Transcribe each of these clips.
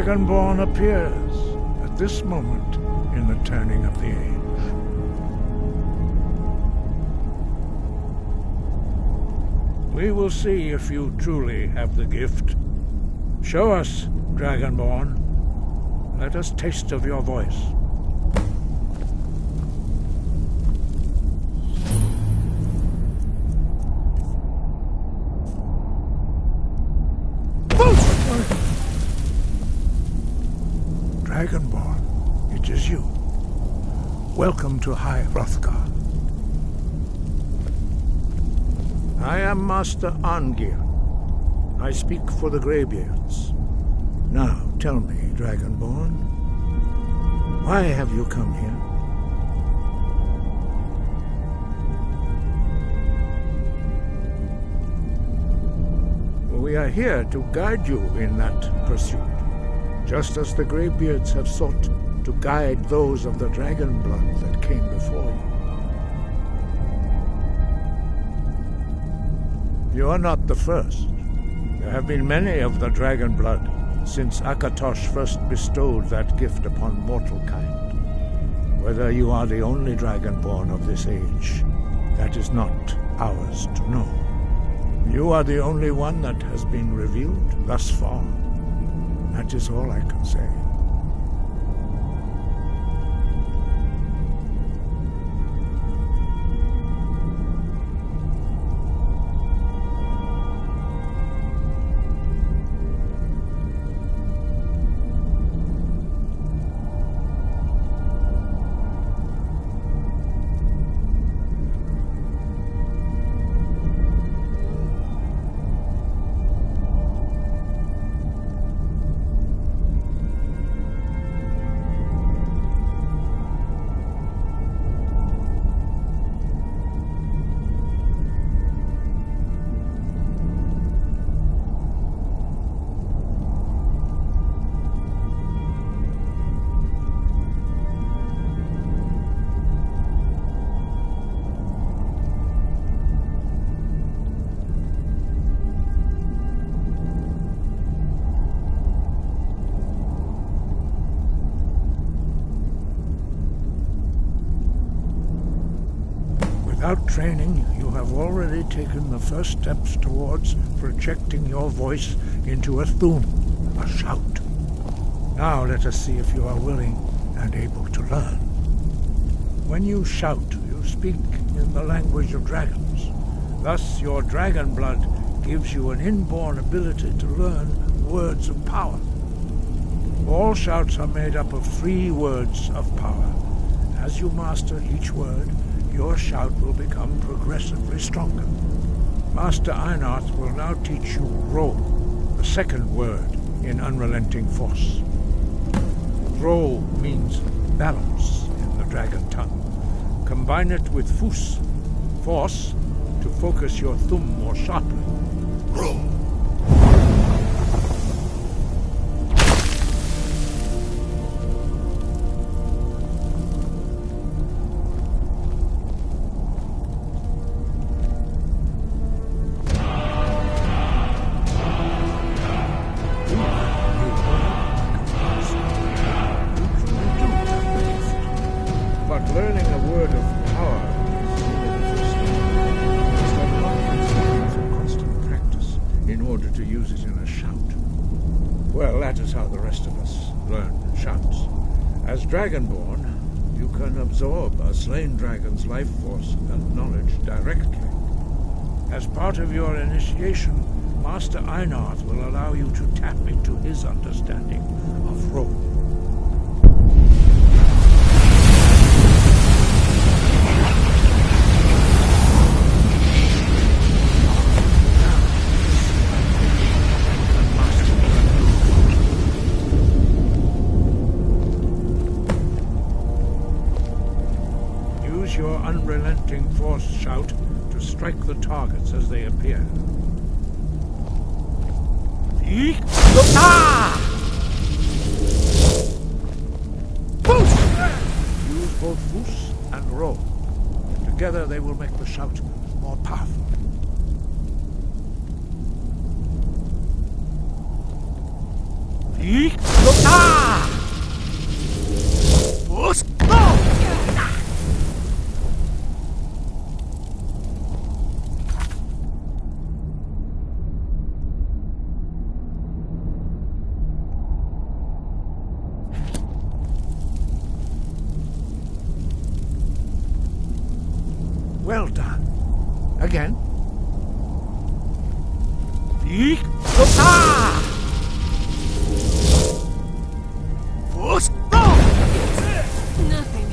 Dragonborn appears at this moment in the turning of the age. We will see if you truly have the gift. Show us, Dragonborn. Let us taste of your voice. Dragonborn, it is you. Welcome to High Hrothgar. I am Master Arngir. I speak for the Greybeards. Now, tell me, Dragonborn, why have you come here? We are here to guide you in that pursuit, just as the Greybeards have sought to guide those of the dragon blood that came before you. You are not the first. There have been many of the dragon blood since Akatosh first bestowed that gift upon mortal kind. Whether you are the only dragonborn of this age, that is not ours to know. You are the only one that has been revealed thus far. That is all I can say. Without training, you have already taken the first steps towards projecting your voice into a thum, a shout. Now let us see if you are willing and able to learn. When you shout, you speak in the language of dragons. Thus, your dragon blood gives you an inborn ability to learn words of power. All shouts are made up of 3 words of power. As you master each word, your shout will become progressively stronger. Master Einarth will now teach you Ro, the second word in Unrelenting Force. Ro means balance in the dragon tongue. Combine it with Fus, force, to focus your thumb more sharply. Ro. Learning a word of power is only the first step. You must have confidence and constant practice in order to use it in a shout. Well, that is how the rest of us learn shouts. As Dragonborn, you can absorb a slain dragon's life force and knowledge directly. As part of your initiation, Master Einarth will allow you to tap into his understanding of Ro. Your unrelenting force shout to strike the targets as they appear. Use both Fus and Ro. Together they will make the shout more powerful. Well done. Again. Nothing.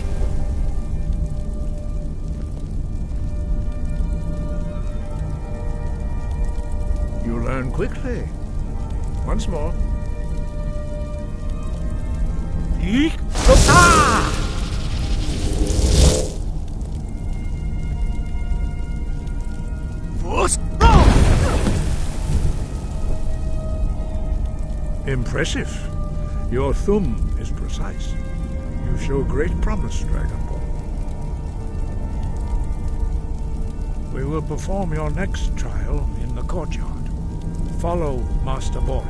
You learn quickly. Once more. Impressive. Your thumb is precise. You show great promise, Dragonborn. We will perform your next trial in the courtyard. Follow Master Boy.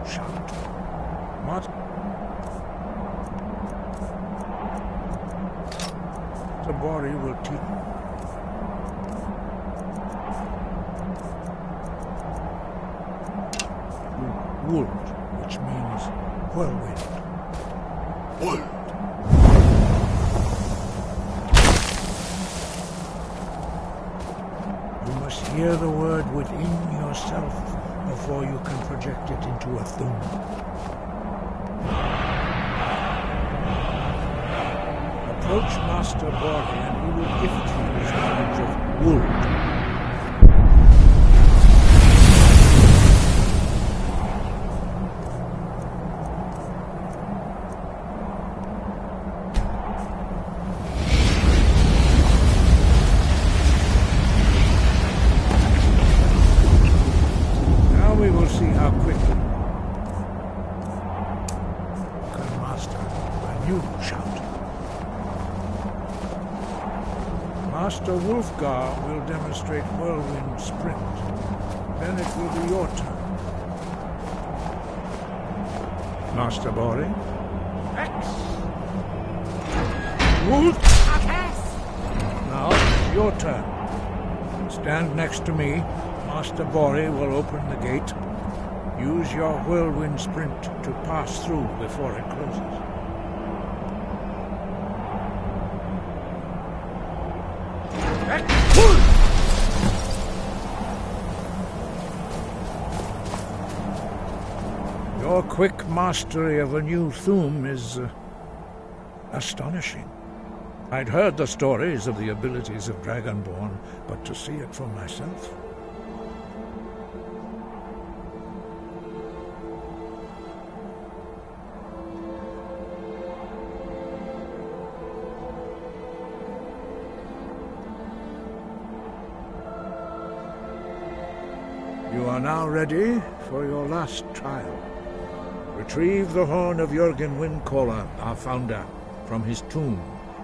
shout. Master Bori will teach Wold, which means whirlwind. Wold. You must hear the word within yourself before you can project it into a thum. Approach Master Bori and he will gift you his knowledge of wood. Now we will see how quickly can master a new shout. Master Wolfgar will demonstrate whirlwind sprint. Then it will be your turn. Master Bori. X. Wolf. Now it's your turn. Stand next to me. Master Bori will open the gate. Use your whirlwind sprint to pass through before it closes. Your quick mastery of a new thum is astonishing. I'd heard the stories of the abilities of Dragonborn, but to see it for myself. You are now ready for your last trial. Retrieve the horn of Jürgen Windcaller, our founder, from his tomb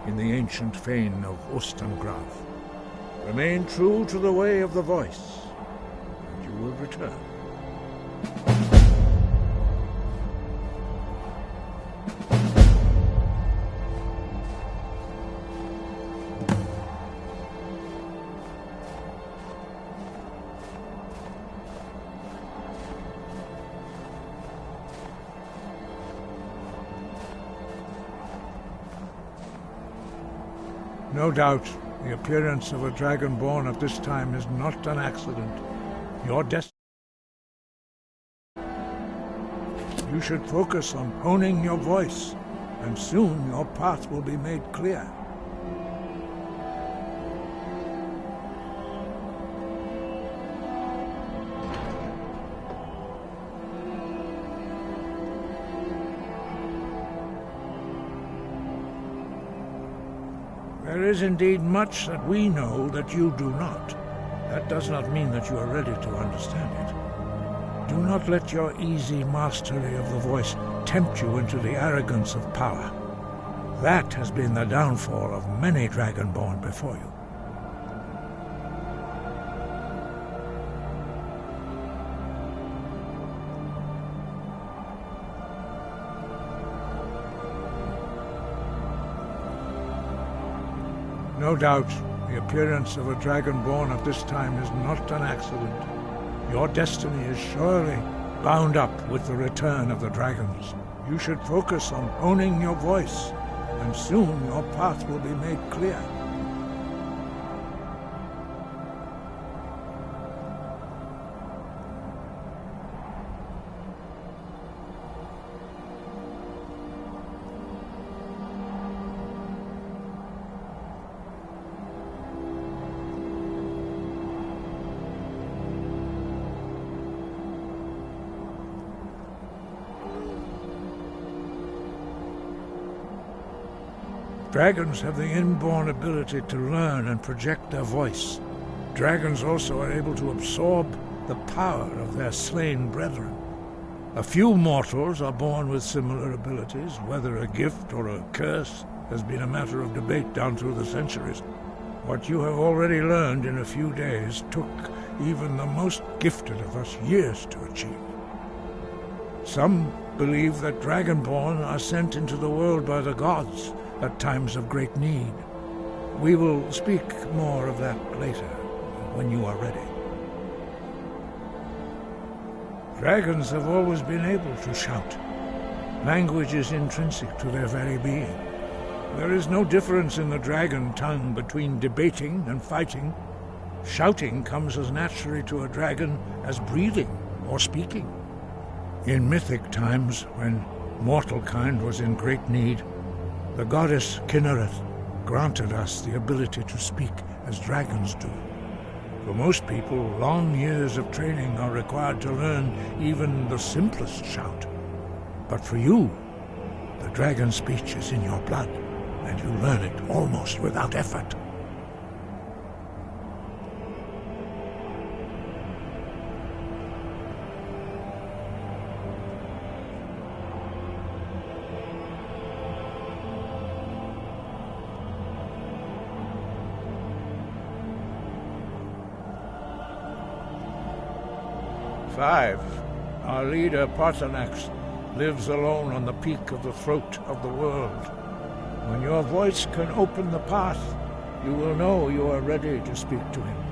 in the ancient fane of Ostengraf. Remain true to the way of the voice, and you will return. No doubt, the appearance of a Dragonborn at this time is not an accident. Your destiny. You should focus on honing your voice, and soon your path will be made clear. There is indeed much that we know that you do not. That does not mean that you are ready to understand it. Do not let your easy mastery of the voice tempt you into the arrogance of power. That has been the downfall of many Dragonborn before you. No doubt, the appearance of a Dragonborn at this time is not an accident. Your destiny is surely bound up with the return of the dragons. You should focus on honing your voice, and soon your path will be made clear. Dragons have the inborn ability to learn and project their voice. Dragons also are able to absorb the power of their slain brethren. A few mortals are born with similar abilities. Whether a gift or a curse has been a matter of debate down through the centuries. What you have already learned in a few days took even the most gifted of us years to achieve. Some believe that Dragonborn are sent into the world by the gods at times of great need. We will speak more of that later, when you are ready. Dragons have always been able to shout. Language is intrinsic to their very being. There is no difference in the dragon tongue between debating and fighting. Shouting comes as naturally to a dragon as breathing or speaking. In mythic times, when mortal kind was in great need, the goddess Kinnereth granted us the ability to speak as dragons do. For most people, long years of training are required to learn even the simplest shout. But for you, the dragon speech is in your blood, and you learn it almost without effort. Five. Our leader, Parthenax, lives alone on the peak of the throat of the world. When your voice can open the path, you will know you are ready to speak to him.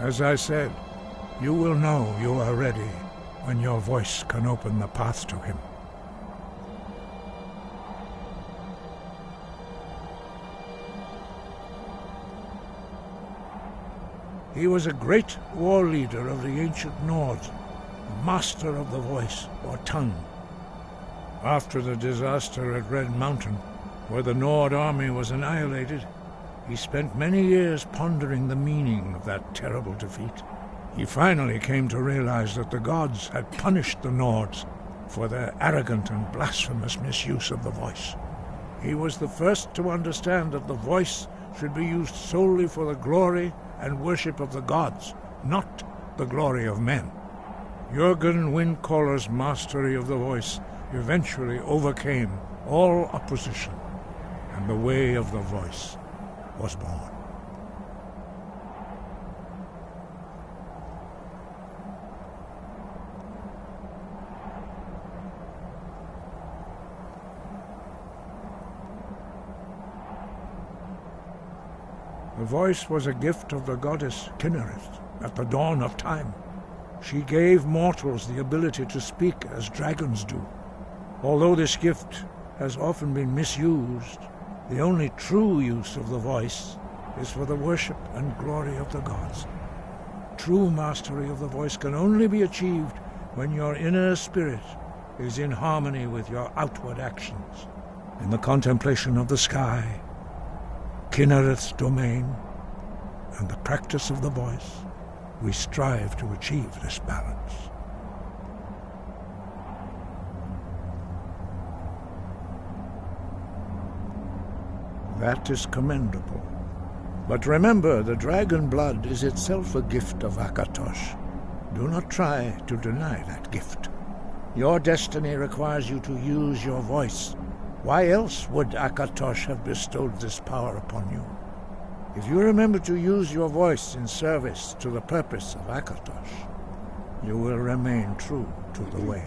As I said, you will know you are ready when your voice can open the path to him. He was a great war leader of the ancient Nords, master of the voice, or tongue. After the disaster at Red Mountain, where the Nord army was annihilated, he spent many years pondering the meaning of that terrible defeat. He finally came to realize that the gods had punished the Nords for their arrogant and blasphemous misuse of the voice. He was the first to understand that the voice should be used solely for the glory and worship of the gods, not the glory of men. Jürgen Windcaller's mastery of the voice eventually overcame all opposition, and the way of the voice was born. The voice was a gift of the goddess Kinnereth at the dawn of time. She gave mortals the ability to speak as dragons do. Although this gift has often been misused, the only true use of the voice is for the worship and glory of the gods. True mastery of the voice can only be achieved when your inner spirit is in harmony with your outward actions. In the contemplation of the sky, Kinnereth's domain, and the practice of the voice, we strive to achieve this balance. That is commendable. But remember, the dragon blood is itself a gift of Akatosh. Do not try to deny that gift. Your destiny requires you to use your voice. Why else would Akatosh have bestowed this power upon you? If you remember to use your voice in service to the purpose of Akatosh, you will remain true to the way.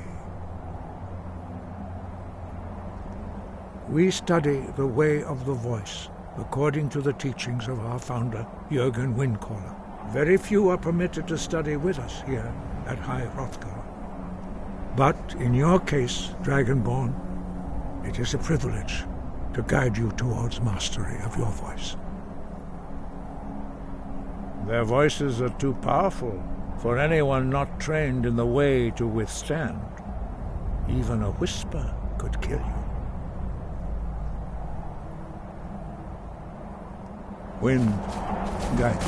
We study the way of the voice according to the teachings of our founder, Jürgen Windcaller. Very few are permitted to study with us here at High Hrothgar. But in your case, Dragonborn, it is a privilege to guide you towards mastery of your voice. Their voices are too powerful for anyone not trained in the way to withstand. Even a whisper could kill you. Wind, guide.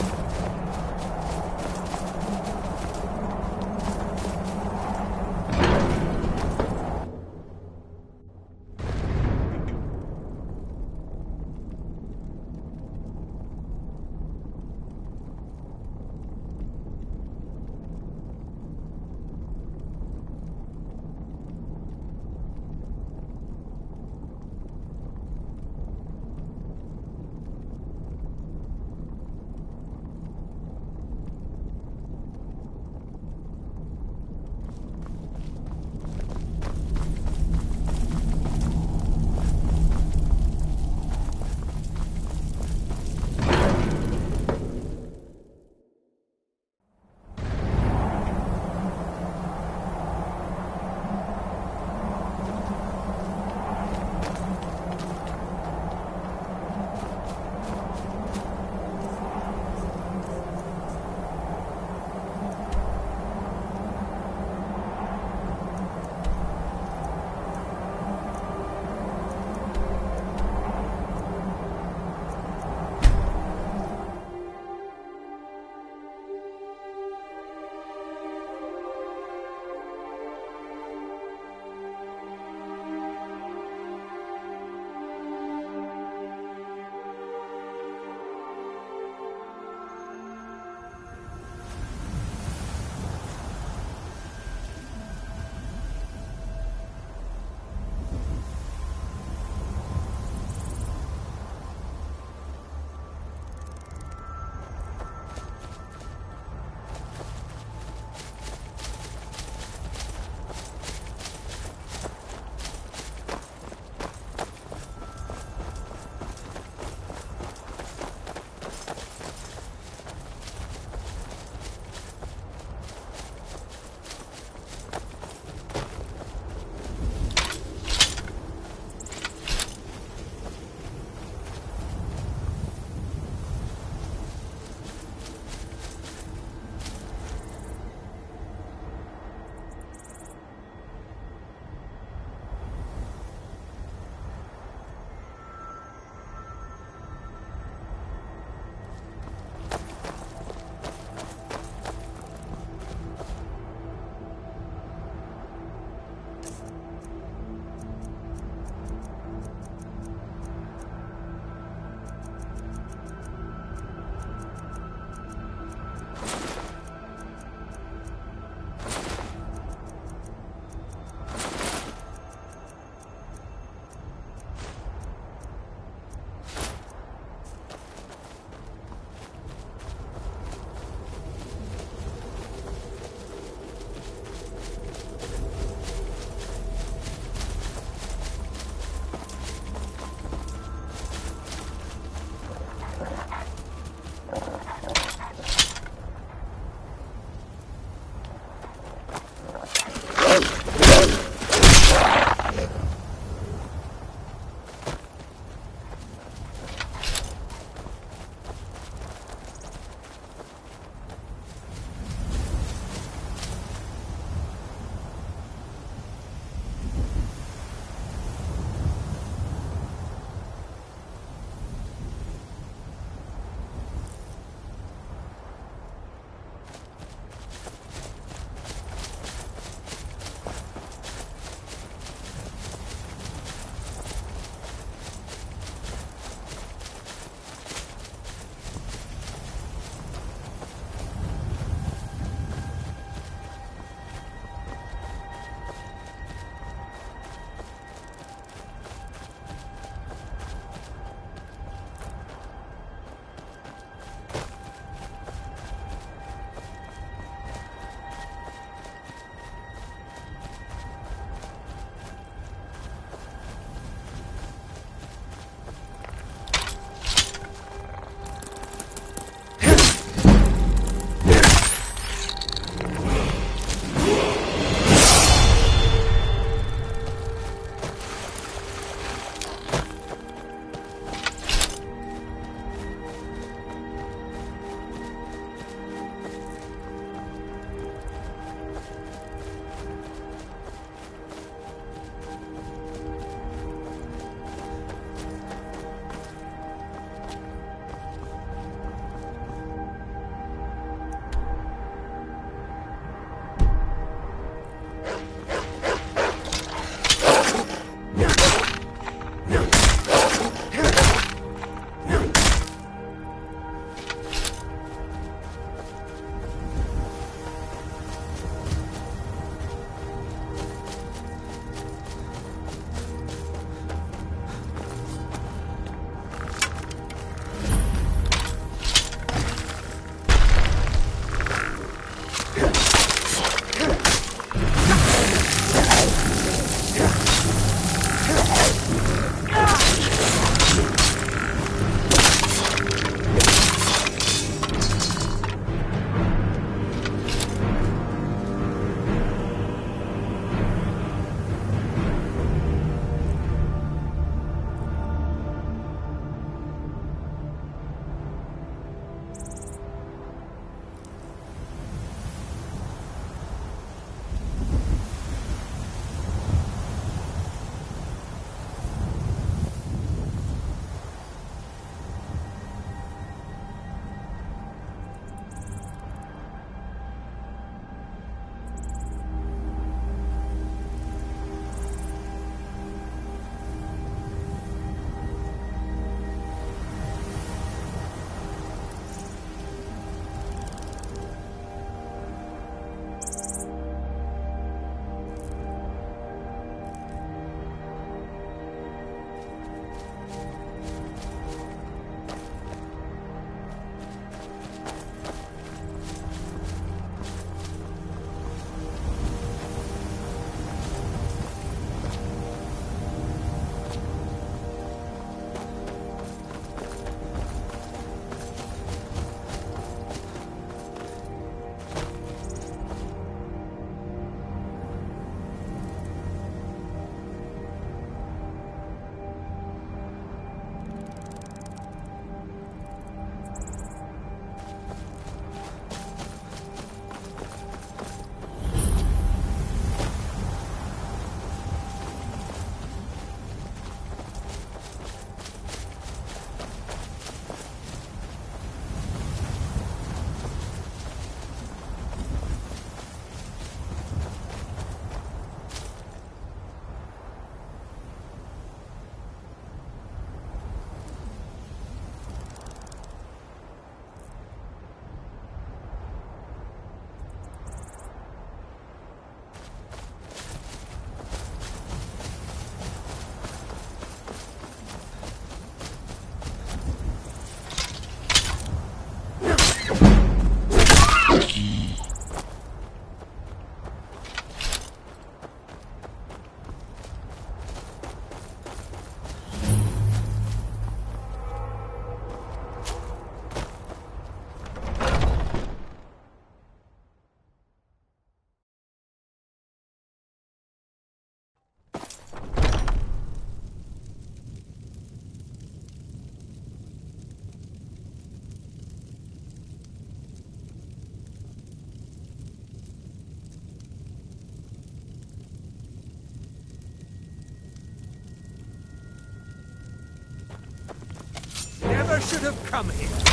never should have come here.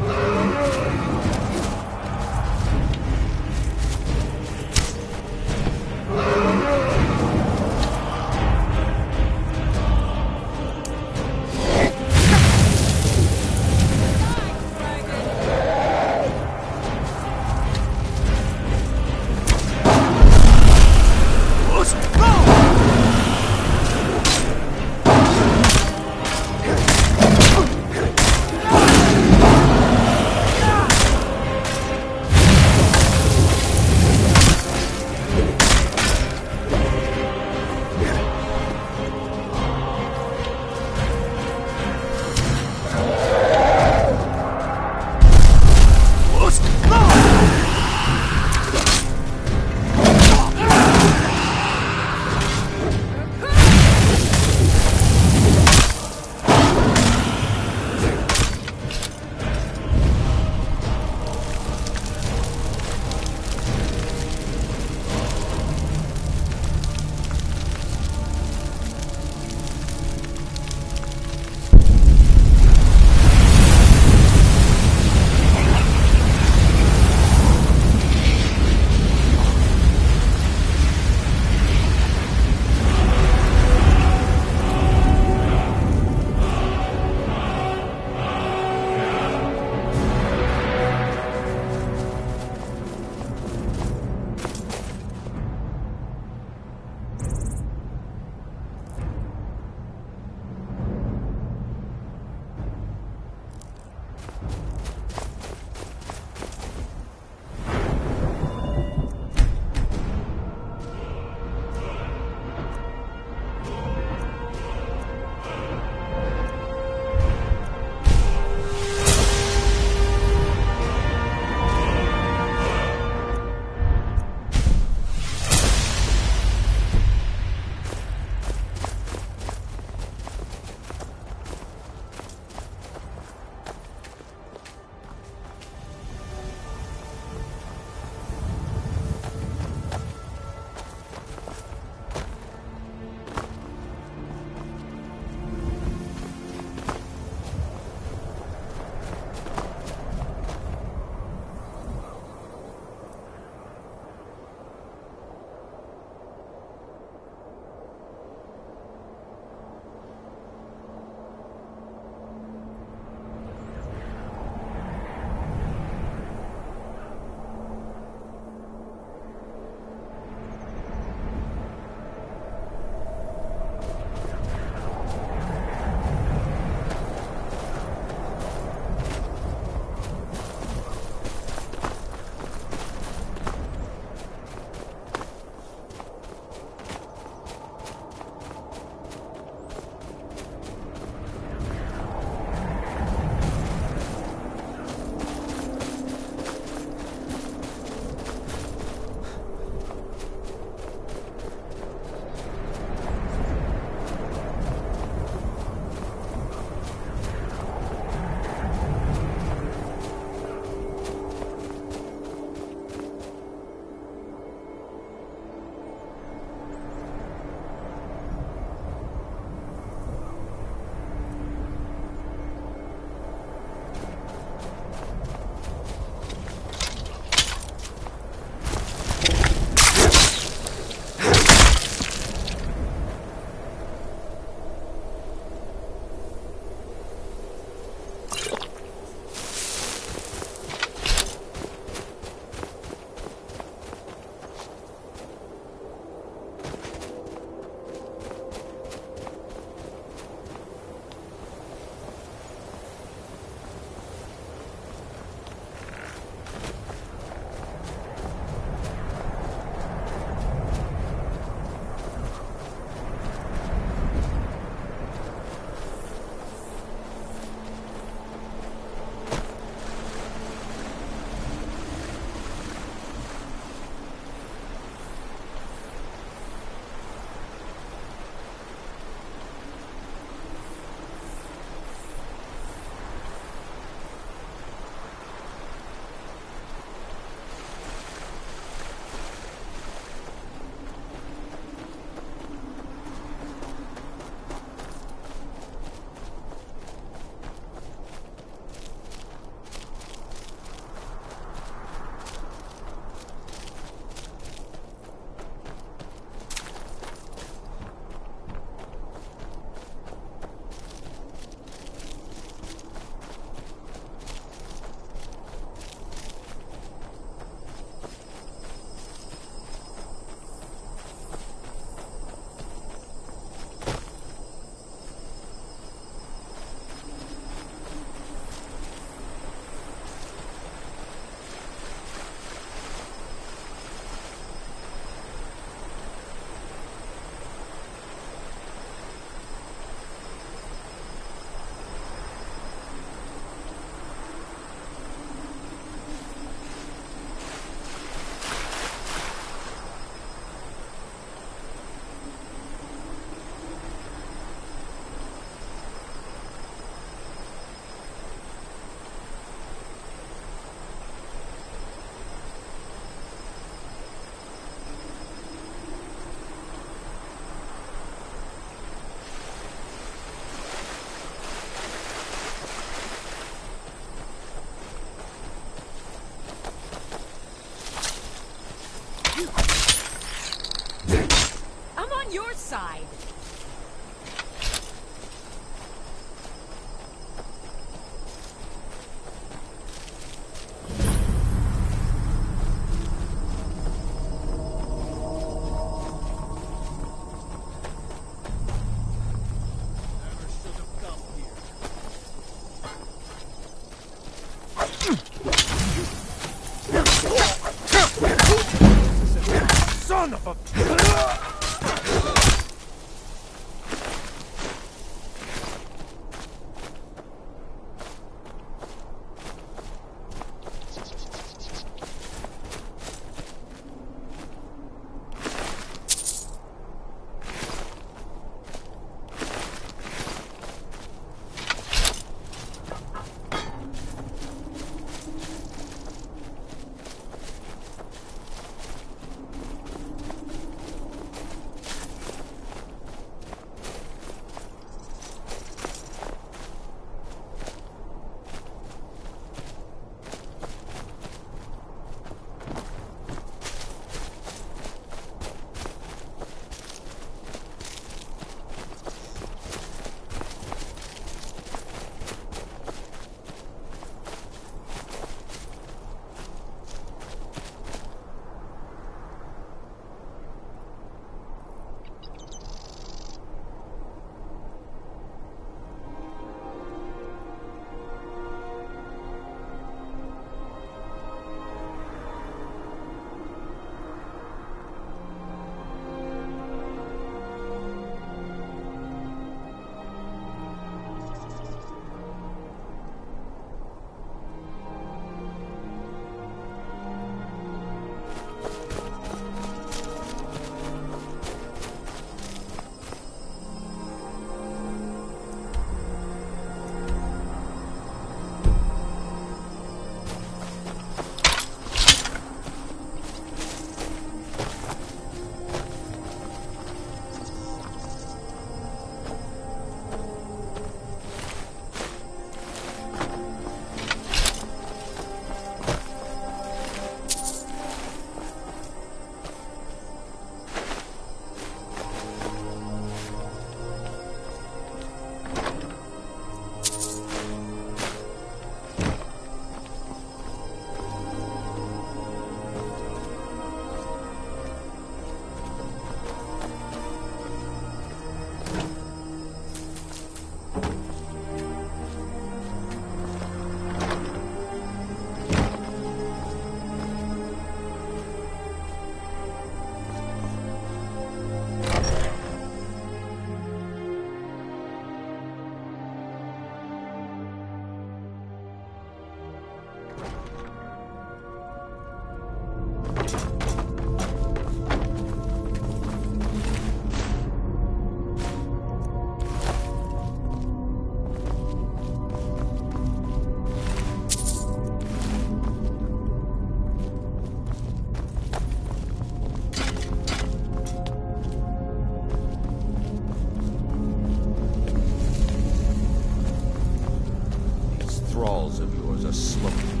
are smoking.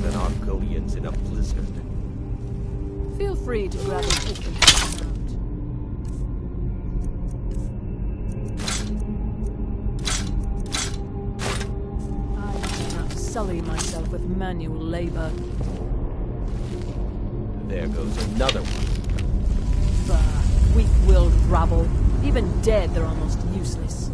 Then Argonians in a blizzard. Feel free to grab an pick and help them out. I cannot sully myself with manual labor. There goes another one. Bah, weak-willed rabble. Even dead, they're almost useless.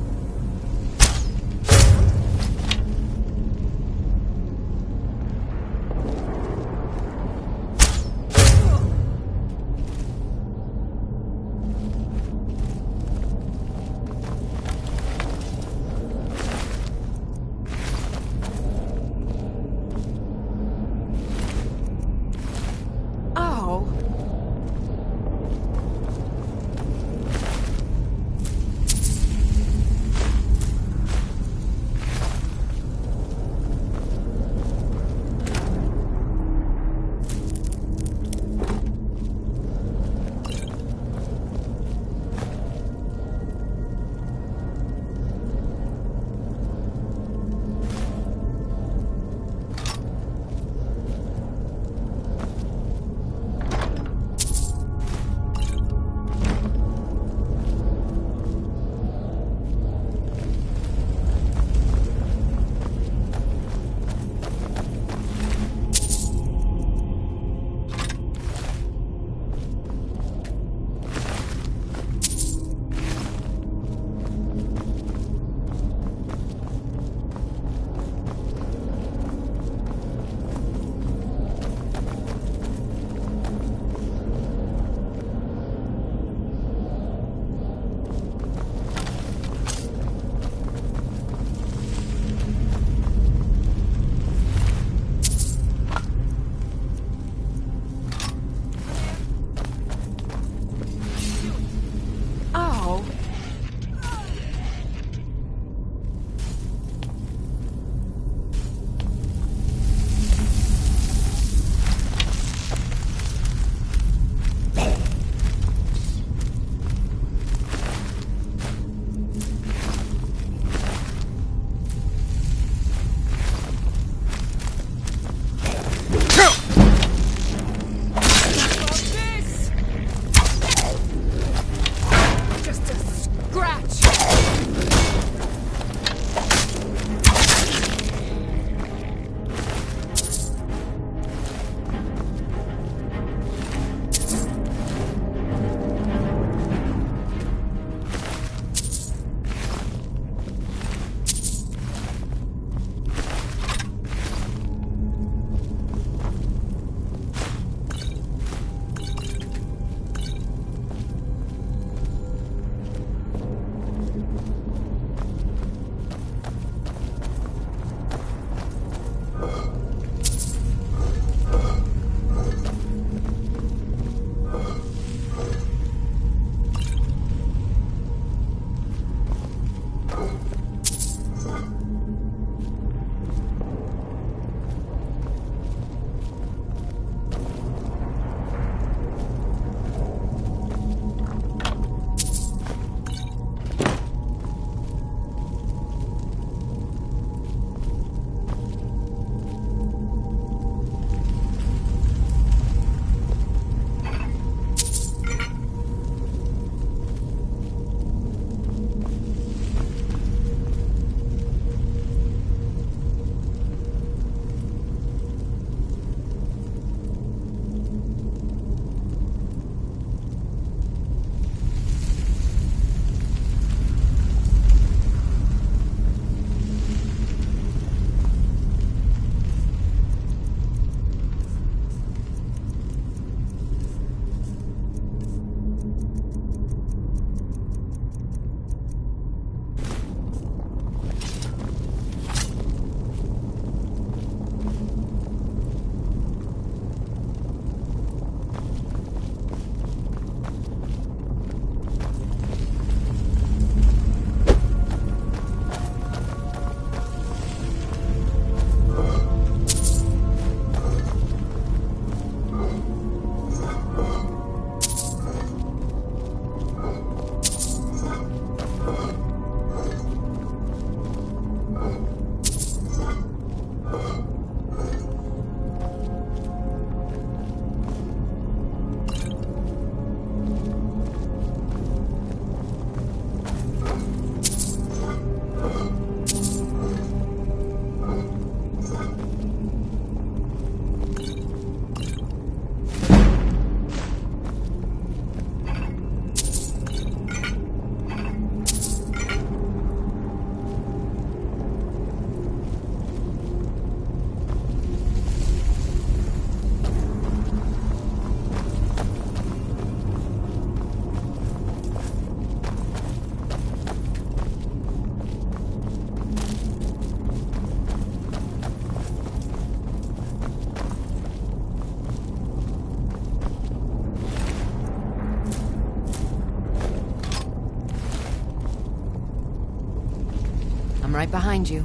I'm right behind you.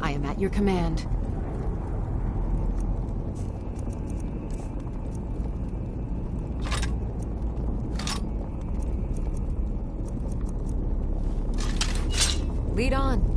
I am at your command. Lead on.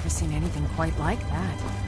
Seen anything quite like that.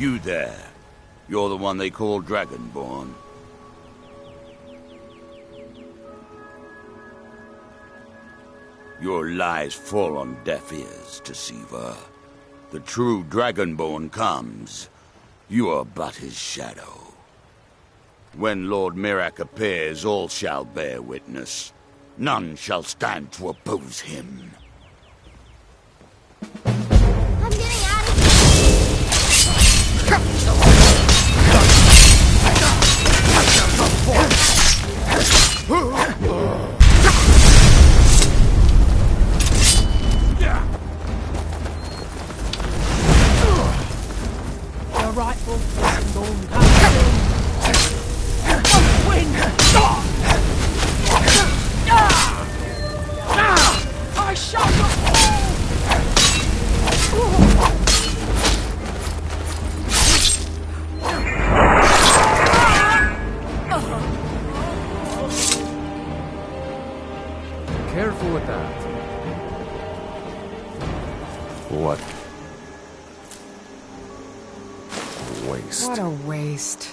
You there. You're the one they call Dragonborn. Your lies fall on deaf ears, Deceiver. The true Dragonborn comes. You are but his shadow. When Lord Mirak appears, all shall bear witness. None shall stand to oppose him. I'm getting out of The rightful Dragonborn comes in. Win! I shall not fall! Careful with that. What? Waste. What a waste.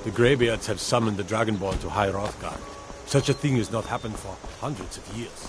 The Greybeards have summoned the Dragonborn to High Hrothgar. Such a thing has not happened for hundreds of years.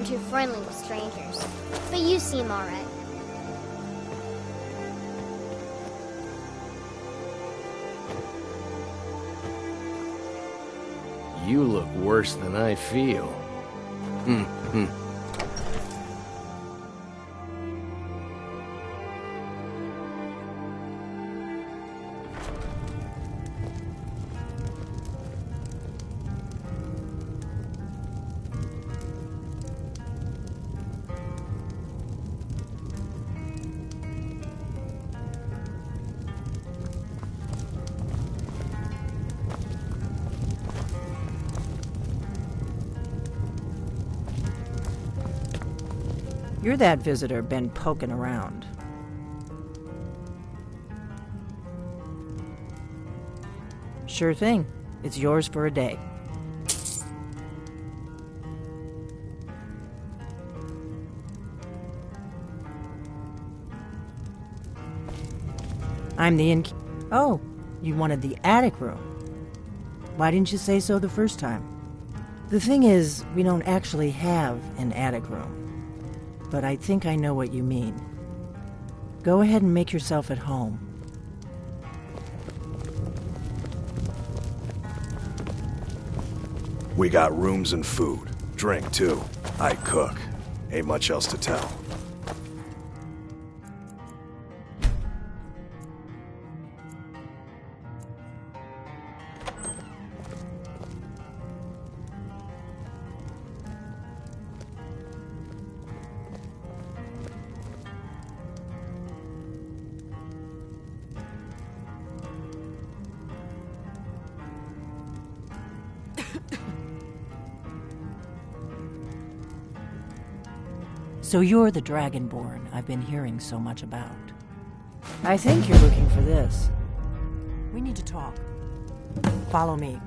too friendly with strangers. But you seem alright. You look worse than I feel. You're that visitor been poking around. Sure thing. It's yours for a day. I'm the Oh, you wanted the attic room. Why didn't you say so the first time? The thing is, we don't actually have an attic room. But I think I know what you mean. Go ahead and make yourself at home. We got rooms and food. Drink, too. I cook. Ain't much else to tell. So you're the Dragonborn I've been hearing so much about. I think you're looking for this. We need to talk. Follow me.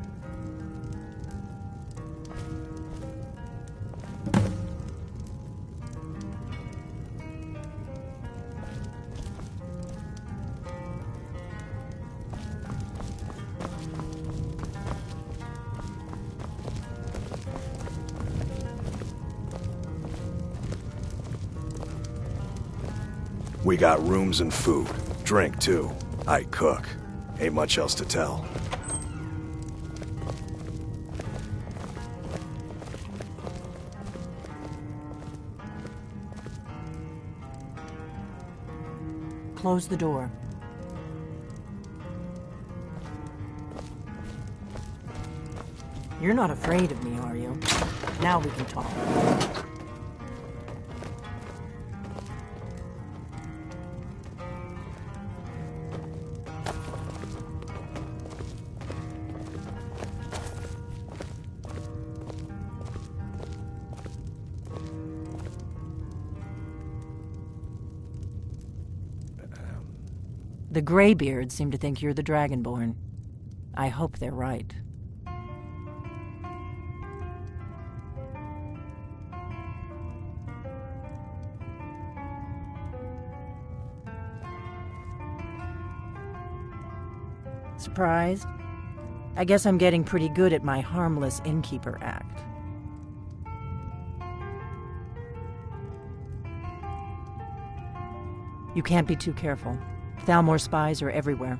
We got rooms and food. Drink, too. I cook. Ain't much else to tell. Close the door. You're not afraid of me, are you? Now we can talk. The Greybeards seem to think you're the Dragonborn. I hope they're right. Surprised? I guess I'm getting pretty good at my harmless innkeeper act. You can't be too careful. Thalmor spies are everywhere.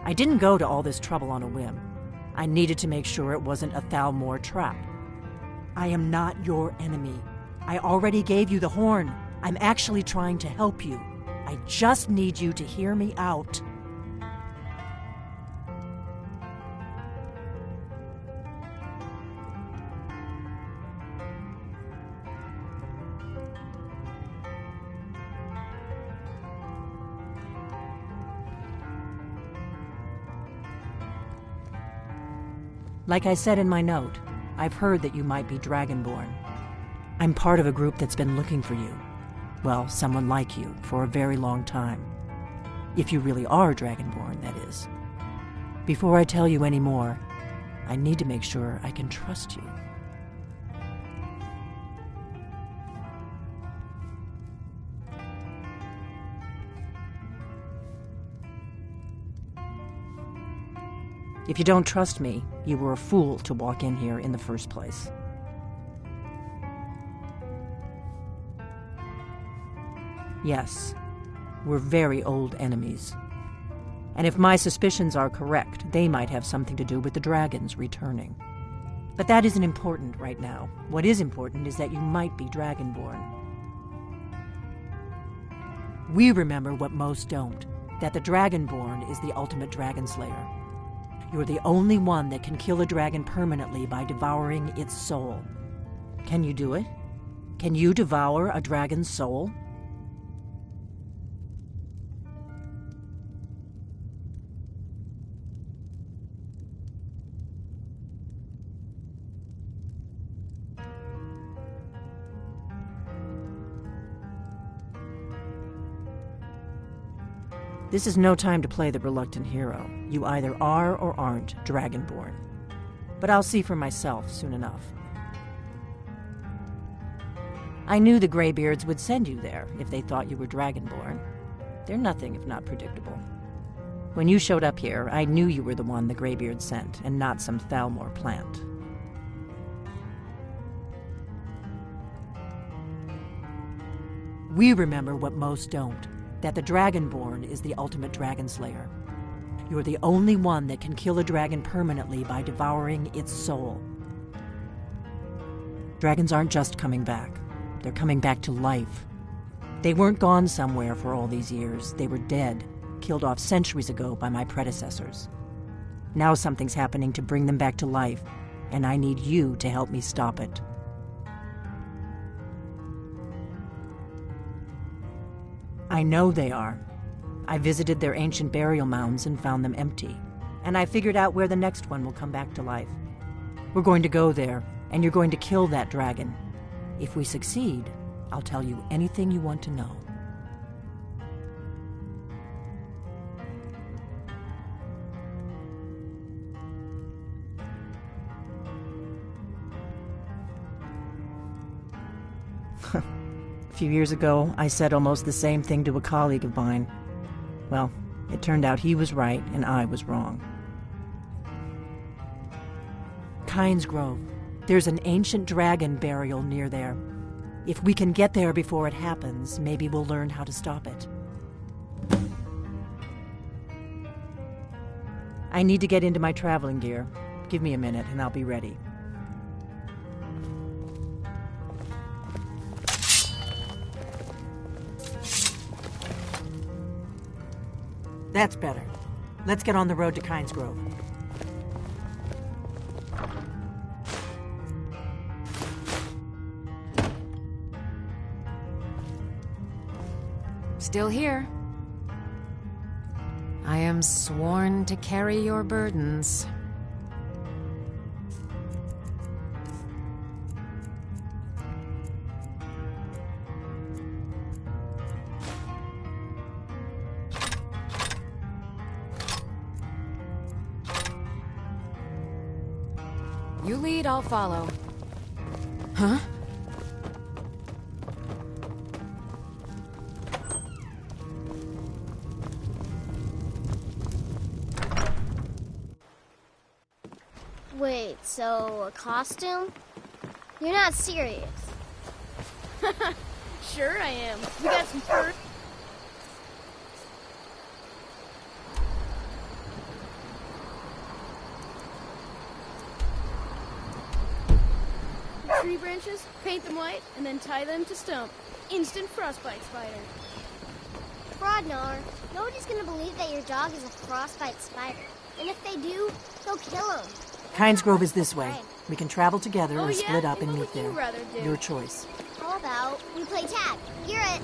I didn't go to all this trouble on a whim. I needed to make sure it wasn't a Thalmor trap. I am not your enemy. I already gave you the horn. I'm actually trying to help you. I just need you to hear me out. Like I said in my note, I've heard that you might be Dragonborn. I'm part of a group that's been looking for you. Well, someone like you, for a very long time. If you really are Dragonborn, that is. Before I tell you any more, I need to make sure I can trust you. If you don't trust me, you were a fool to walk in here in the first place. Yes, we're very old enemies. And if my suspicions are correct, they might have something to do with the dragons returning. But that isn't important right now. What is important is that you might be Dragonborn. We remember what most don't, that the Dragonborn is the ultimate dragon slayer. You're the only one that can kill a dragon permanently by devouring its soul. Can you do it? Can you devour a dragon's soul? This is no time to play the reluctant hero. You either are or aren't Dragonborn. But I'll see for myself soon enough. I knew the Greybeards would send you there if they thought you were Dragonborn. They're nothing if not predictable. When you showed up here, I knew you were the one the Greybeards sent, and not some Thalmor plant. We remember what most don't, that the Dragonborn is the ultimate dragon slayer. You're the only one that can kill a dragon permanently by devouring its soul. Dragons aren't just coming back. They're coming back to life. They weren't gone somewhere for all these years. They were dead, killed off centuries ago by my predecessors. Now something's happening to bring them back to life, and I need you to help me stop it. I know they are. I visited their ancient burial mounds and found them empty, and I figured out where the next one will come back to life. We're going to go there, and you're going to kill that dragon. If we succeed, I'll tell you anything you want to know. A few years ago, I said almost the same thing to a colleague of mine. Well, it turned out he was right and I was wrong. Kynes Grove. There's an ancient dragon burial near there. If we can get there before it happens, maybe we'll learn how to stop it. I need to get into my traveling gear. Give me a minute and I'll be ready. That's better. Let's get on the road to Kynes Grove. Still here. I am sworn to carry your burdens. You lead, I'll follow. Huh? Wait, so a costume? You're not serious. Sure I am. We got some fur. Tree branches, paint them white, and then tie them to stump. Instant frostbite spider. Rodnar, nobody's gonna believe that your dog is a frostbite spider. And if they do, they'll kill him. Kynes Grove is this way. We can travel together or yeah? split up and What meet would you there. rather do? Your choice. How about we play tag? Hear it.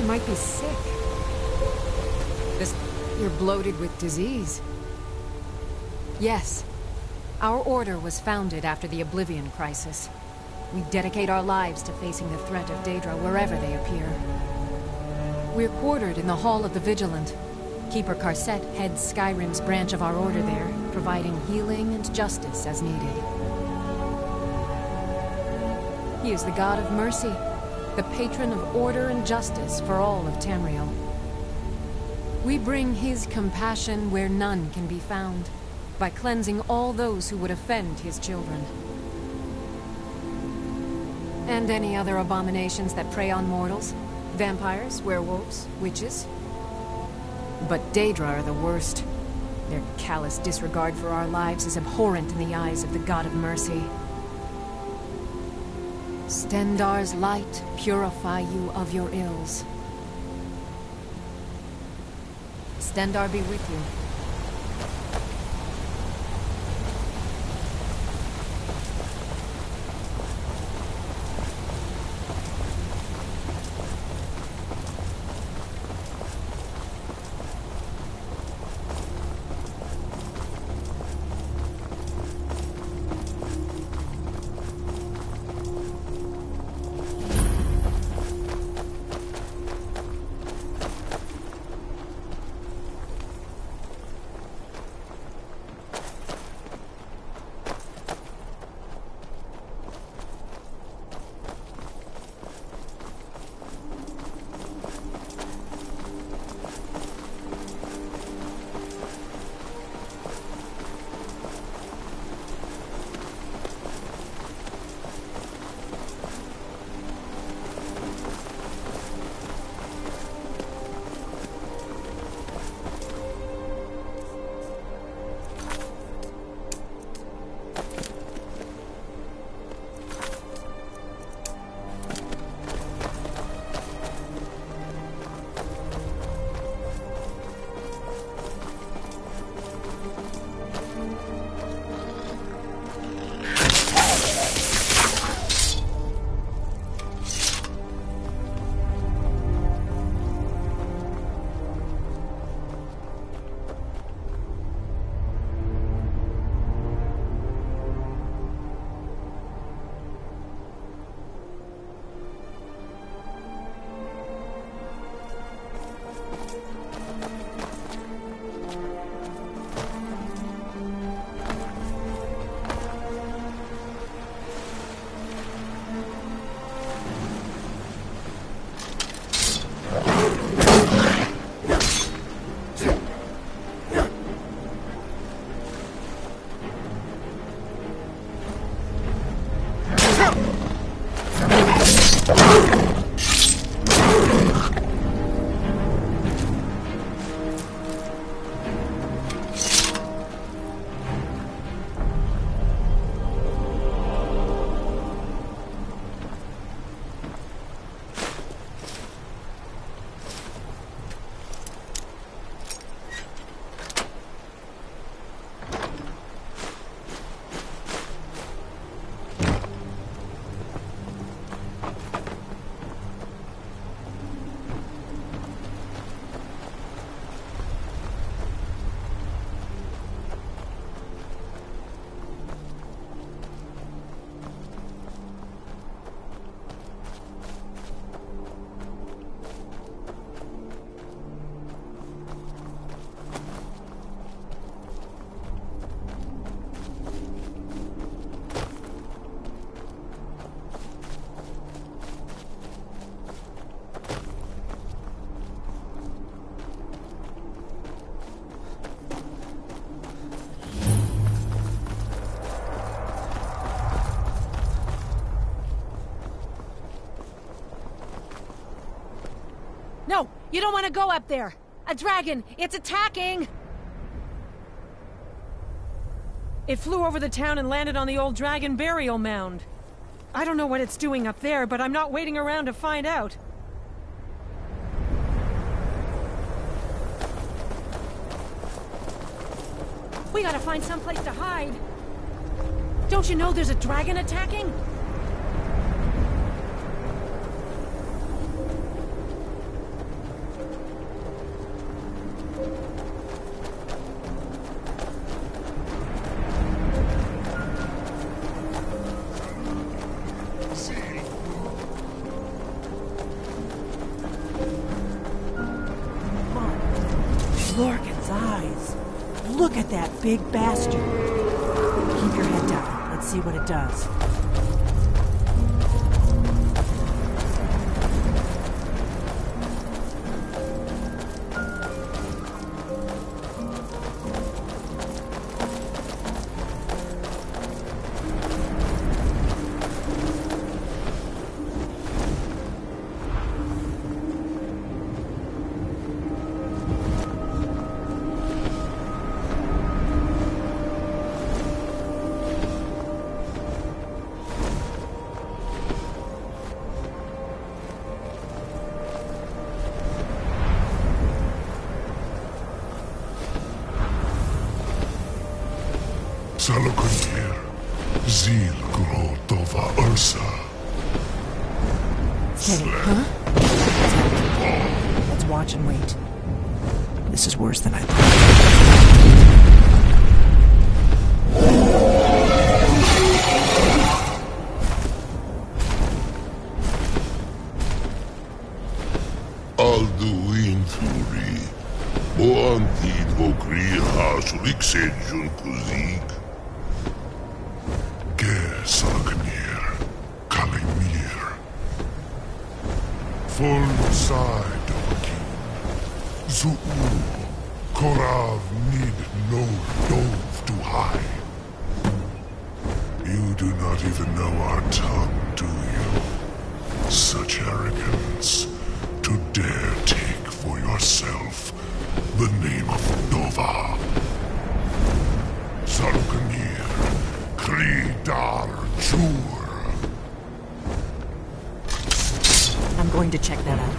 You might be sick. You're bloated with disease. Yes. Our order was founded after the Oblivion Crisis. We dedicate our lives to facing the threat of Daedra wherever they appear. We're quartered in the Hall of the Vigilant. Keeper Karset heads Skyrim's branch of our order there, providing healing and justice as needed. He is the god of mercy, the patron of order and justice for all of Tamriel. We bring his compassion where none can be found, by cleansing all those who would offend his children. And any other abominations that prey on mortals. Vampires, werewolves, witches. But Daedra are the worst. Their callous disregard for our lives is abhorrent in the eyes of the god of mercy. Stendarr's light purify you of your ills. Stendarr be with you. No! You don't want to go up there! A dragon! It's attacking! It flew over the town and landed on the old dragon burial mound. I don't know what it's doing up there, but I'm not waiting around to find out. We gotta find someplace to hide. Don't you know there's a dragon attacking? Lorcan's eyes. Look at that big bastard. Keep your head down. Let's see what it does. Salokuntir, Zil Grotova Ursa. Steady, huh? Let's watch and wait. This is worse than I thought. Alduin Thuri, Boantid Vokriha Suliksejun Kuzik. Salkanir, Kalimir. Full side Dovakin. Zuu, Korav Nid no dove to high. You do not even know our tongue, do you? Such arrogance to dare take for yourself the name of Dova. Salkanir. Kridar Jur. I'm going to check that out.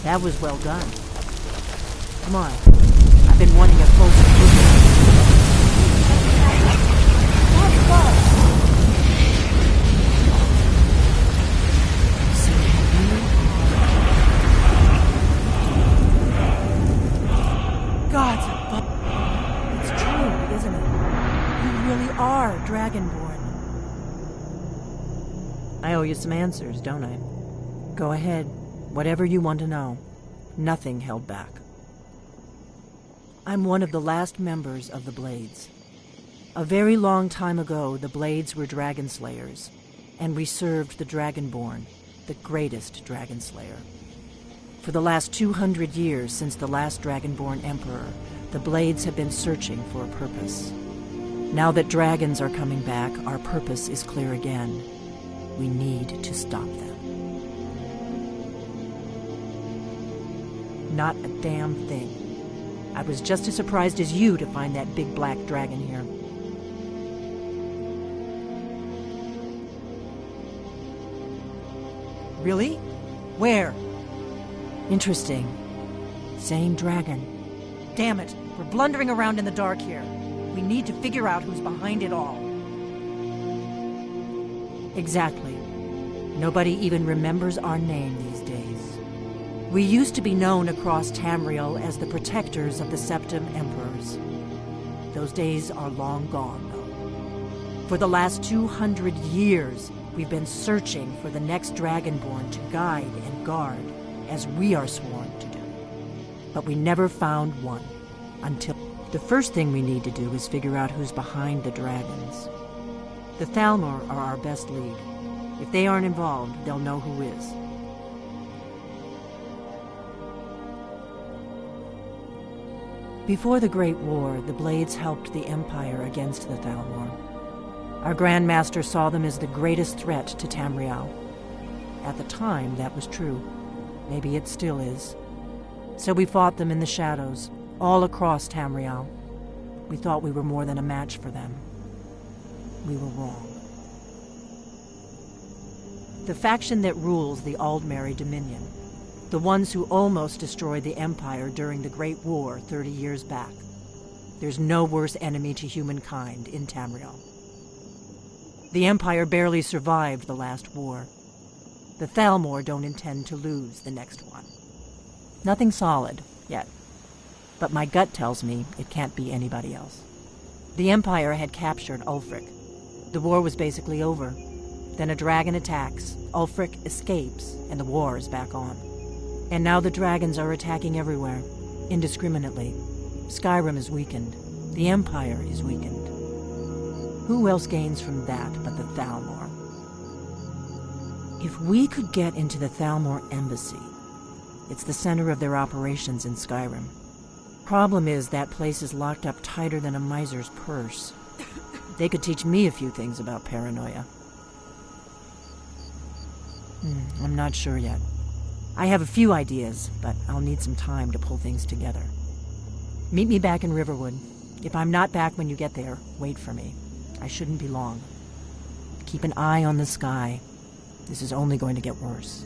That was well done. Come on. I've been wanting a closer look. Gods above. It's true, isn't it? You really are Dragonborn. I owe you some answers, don't I? Go ahead. Whatever you want to know. Nothing held back. I'm one of the last members of the Blades. A very long time ago, the Blades were dragon slayers, and we served the Dragonborn, the greatest dragon slayer. For the last 200 years since the last Dragonborn Emperor, the Blades have been searching for a purpose. Now that dragons are coming back, our purpose is clear again. We need to stop them. Not a damn thing. I was just as surprised as you to find that big black dragon here. Really? Where? Interesting. Same dragon. Damn it, we're blundering around in the dark here. We need to figure out who's behind it all. Exactly. Nobody even remembers our name these days. We used to be known across Tamriel as the protectors of the Septim Emperors. Those days are long gone, though. For the last 200 years, we've been searching for the next Dragonborn to guide and guard, as we are sworn to do. But we never found one, until... The first thing we need to do is figure out who's behind the dragons. The Thalmor are our best lead. If they aren't involved, they'll know who is. Before the Great War, the Blades helped the Empire against the Thalmor. Our Grand Master saw them as the greatest threat to Tamriel. At the time, that was true. Maybe it still is. So we fought them in the shadows, all across Tamriel. We thought we were more than a match for them. We were wrong. The faction that rules the Aldmeri Dominion. The ones who almost destroyed the Empire during the Great War 30 years back. There's no worse enemy to humankind in Tamriel. The Empire barely survived the last war. The Thalmor don't intend to lose the next one. Nothing solid, yet. But my gut tells me it can't be anybody else. The Empire had captured Ulfric. The war was basically over. Then a dragon attacks, Ulfric escapes, and the war is back on. And now the dragons are attacking everywhere, indiscriminately. Skyrim is weakened. The Empire is weakened. Who else gains from that but the Thalmor? If we could get into the Thalmor embassy, it's the center of their operations in Skyrim. Problem is, that place is locked up tighter than a miser's purse. They could teach me a few things about paranoia. I'm not sure yet. I have a few ideas, but I'll need some time to pull things together. Meet me back in Riverwood. If I'm not back when you get there, wait for me. I shouldn't be long. Keep an eye on the sky. This is only going to get worse.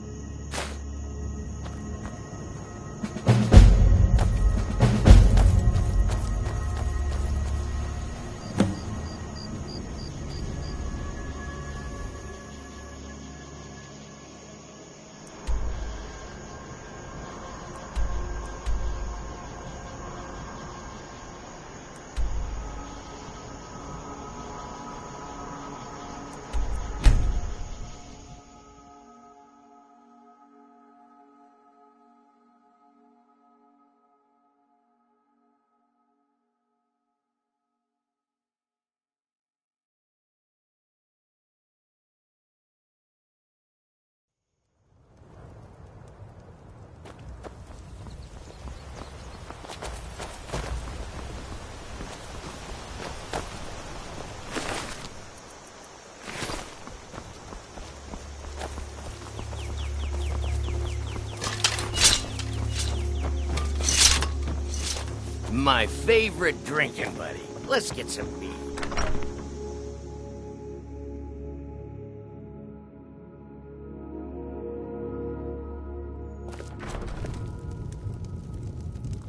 My favorite drinking buddy. Let's get some meat.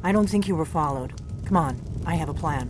I don't think you were followed. Come on, I have a plan.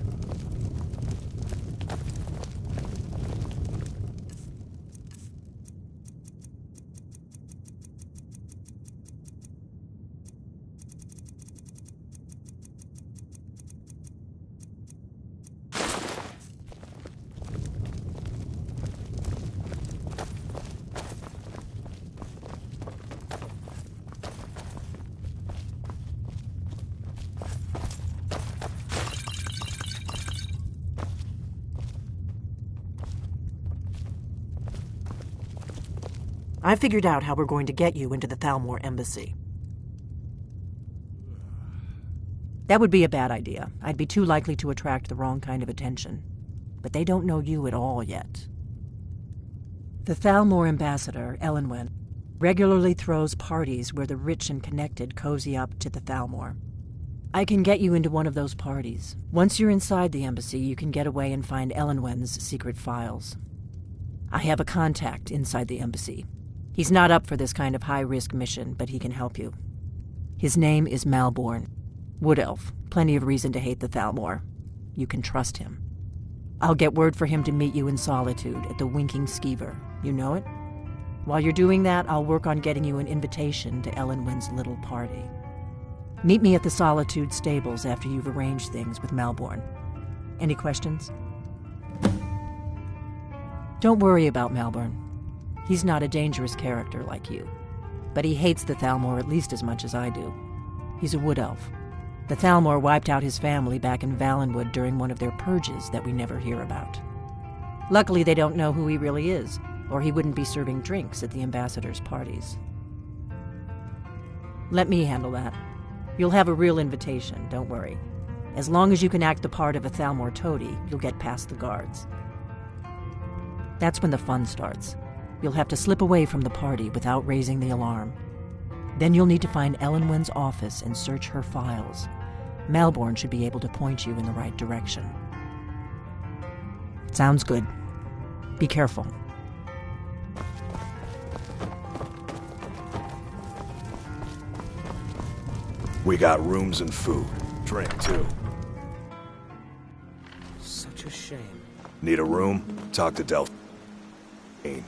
I figured out how we're going to get you into the Thalmor embassy. That would be a bad idea. I'd be too likely to attract the wrong kind of attention. But they don't know you at all yet. The Thalmor ambassador, Elenwen, regularly throws parties where the rich and connected cozy up to the Thalmor. I can get you into one of those parties. Once you're inside the embassy, you can get away and find Elenwen's secret files. I have a contact inside the embassy. He's not up for this kind of high-risk mission, but he can help you. His name is Malborn. Wood Elf. Plenty of reason to hate the Thalmor. You can trust him. I'll get word for him to meet you in Solitude at the Winking Skeever. You know it? While you're doing that, I'll work on getting you an invitation to Elenwen's little party. Meet me at the Solitude stables after you've arranged things with Malborn. Any questions? Don't worry about Malborn. He's not a dangerous character like you. But he hates the Thalmor at least as much as I do. He's a wood elf. The Thalmor wiped out his family back in Valenwood during one of their purges that we never hear about. Luckily, they don't know who he really is, or he wouldn't be serving drinks at the ambassador's parties. Let me handle that. You'll have a real invitation, don't worry. As long as you can act the part of a Thalmor toady, you'll get past the guards. That's when the fun starts. You'll have to slip away from the party without raising the alarm. Then you'll need to find Elenwen's office and search her files. Malborn should be able to point you in the right direction. Sounds good. Be careful. We got rooms and food. Drink, too. Such a shame. Need a room? Talk to Delphine.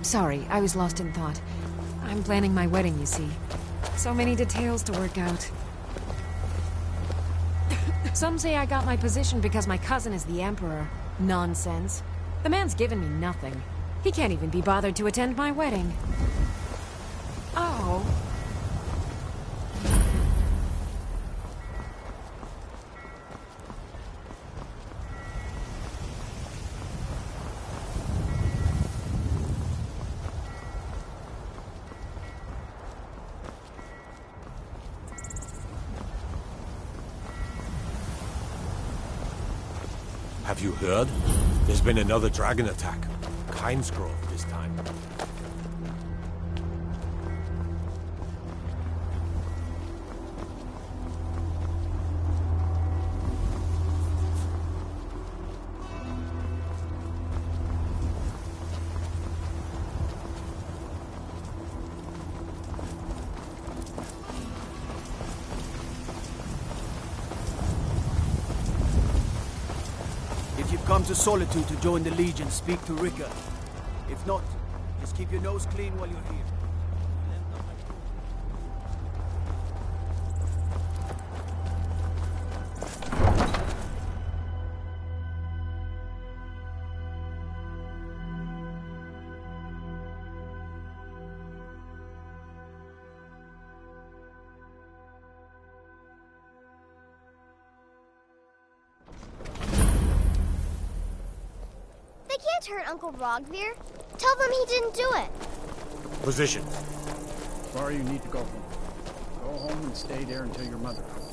Sorry, I was lost in thought. I'm planning my wedding, you see. So many details to work out. Some say I got my position because my cousin is the Emperor. Nonsense. The man's given me nothing. He can't even be bothered to attend my wedding. Oh. Have you heard? There's been another dragon attack. Grove this time. If you've come to Solitude to join the Legion, speak to Ricker. If not, just keep your nose clean while you're here. They can't hurt Uncle Rogvir. Tell them he didn't do it. Position. far you need to go home. Go home and stay there until your mother comes.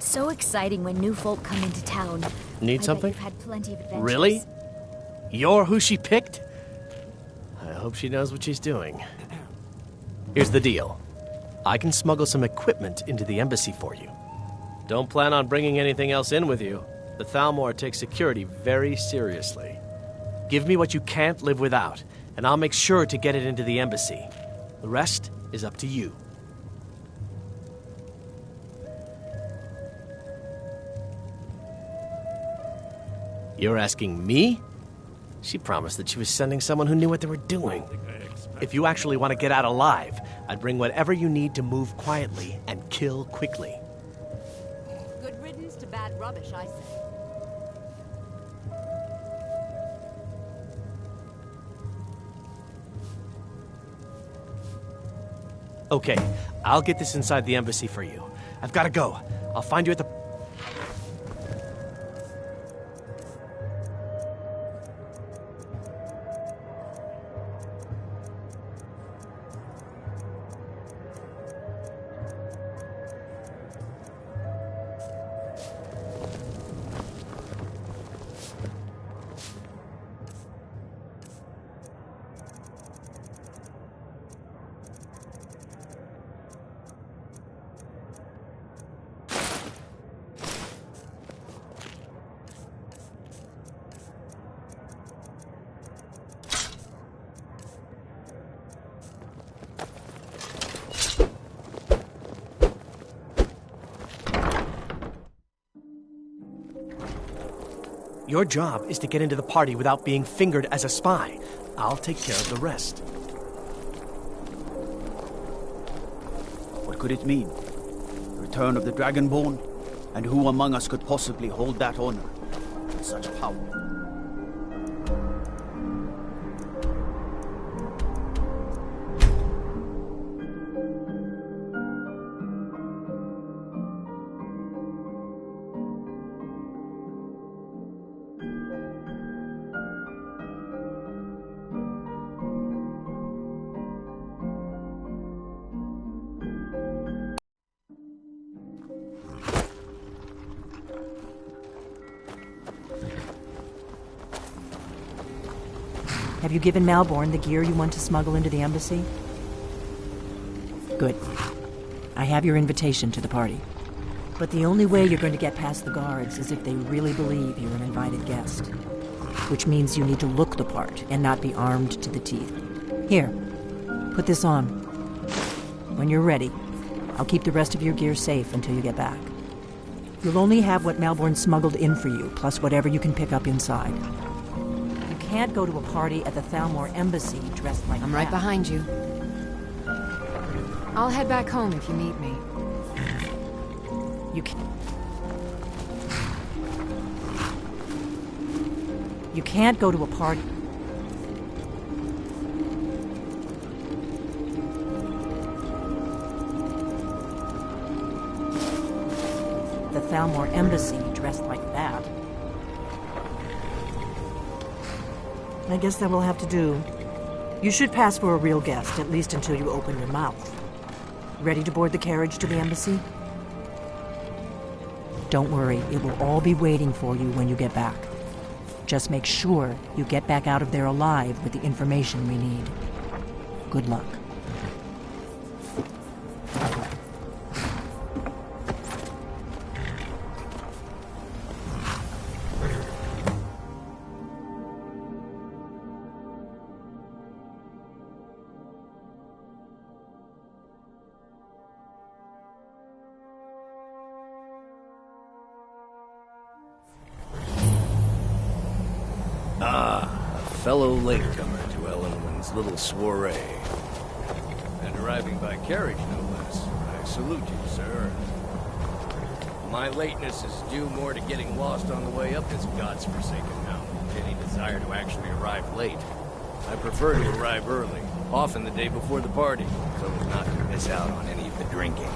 So exciting when new folk come into town. Need I something? bet you've had plenty of adventures. Really? You're who she picked? I hope she knows what she's doing. Here's the deal. I can smuggle some equipment into the embassy for you. Don't plan on bringing anything else in with you. The Thalmor takes security very seriously. Give me what you can't live without, and I'll make sure to get it into the embassy. The rest is up to you. You're asking me? She promised that she was sending someone who knew what they were doing. If you actually want to get out alive, I'd bring whatever you need to move quietly and kill quickly. Good riddance to bad rubbish, I say. Okay, I'll get this inside the embassy for you. I've got to go. I'll find you at the... Your job is to get into the party without being fingered as a spy. I'll take care of the rest. What could it mean? The return of the Dragonborn? And who among us could possibly hold that honor and such power? Have you given Malborn the gear you want to smuggle into the embassy? Good. I have your invitation to the party. But the only way you're going to get past the guards is if they really believe you're an invited guest. Which means you need to look the part and not be armed to the teeth. Here, put this on. When you're ready, I'll keep the rest of your gear safe until you get back. You'll only have what Malborn smuggled in for you, plus whatever you can pick up inside. You can't go to a party at the Thalmor embassy dressed like I'm that. right behind you. I'll head back home if you need me. You can't go to a party. The Thalmor embassy dressed like that. I guess that will have to do. You should pass for a real guest, at least until you open your mouth. Ready to board the carriage to the embassy? Don't worry, it will all be waiting for you when you get back. Just make sure you get back out of there alive with the information we need. Good luck. Fellow latecomer to Elenwen's little soiree. And arriving by carriage, no less. I salute you, sir. My lateness is due more to getting lost on the way up this god's-forsaken mountain than any desire to actually arrive late. I prefer to arrive early. often the day before the party, so as not to miss out on any of the drinking.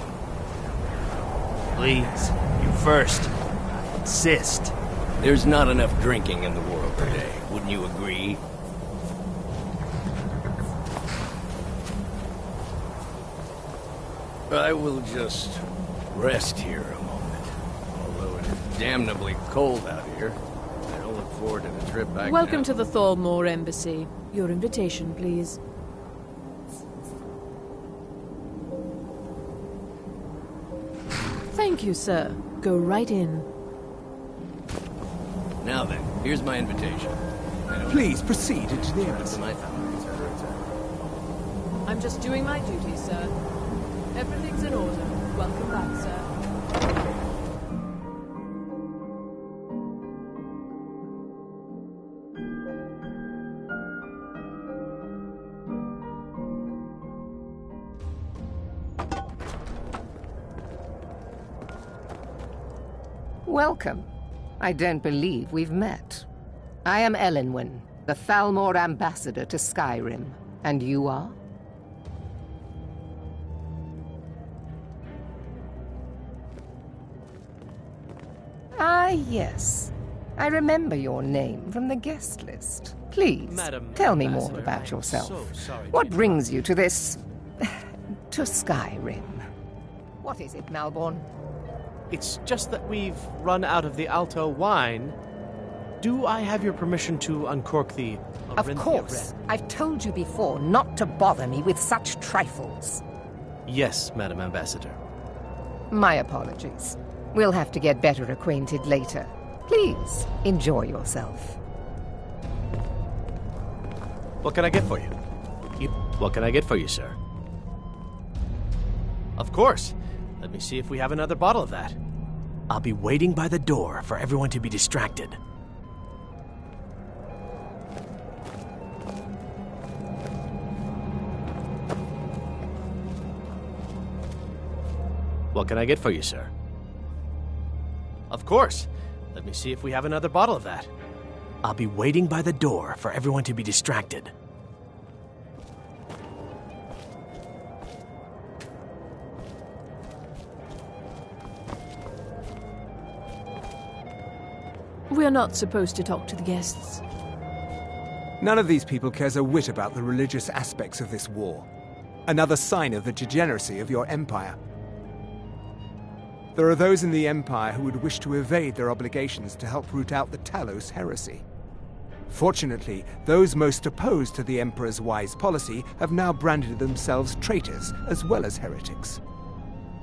Please, you first. I insist. There's not enough drinking in the world today, wouldn't you agree? I will just rest here a moment. Although it is damnably cold out here, I don't look forward to the trip back. Welcome to the Thalmor Embassy. Your invitation, please. Thank you, sir. Go right in. Now then, here's my invitation. Please proceed into the embassy. I'm just doing my duty, sir. Everything's in order. Welcome back, sir. Welcome. I don't believe we've met. I am Elenwen, the Thalmor ambassador to Skyrim. And you are? Ah, yes. I remember your name from the guest list. Please, Madam tell me more Ambassador, about I am yourself. so sorry What brings you to this... to Skyrim? What is it, Malborn? It's just that we've run out of the Alto wine. Do I have your permission to uncork the Of Orinthia course. Red? I've told you before not to bother me with such trifles. Yes, Madam Ambassador. My apologies. We'll have to get better acquainted later. Please, enjoy yourself. What can I get for you? What can I get for you, sir? Of course. Let me see if we have another bottle of that. I'll be waiting by the door for everyone to be distracted. What can I get for you, sir? Of course. Let me see if we have another bottle of that. I'll be waiting by the door for everyone to be distracted. We're not supposed to talk to the guests. None of these people cares a whit about the religious aspects of this war. Another sign of the degeneracy of your empire. There are those in the Empire who would wish to evade their obligations to help root out the Talos heresy. Fortunately, those most opposed to the Emperor's wise policy have now branded themselves traitors as well as heretics.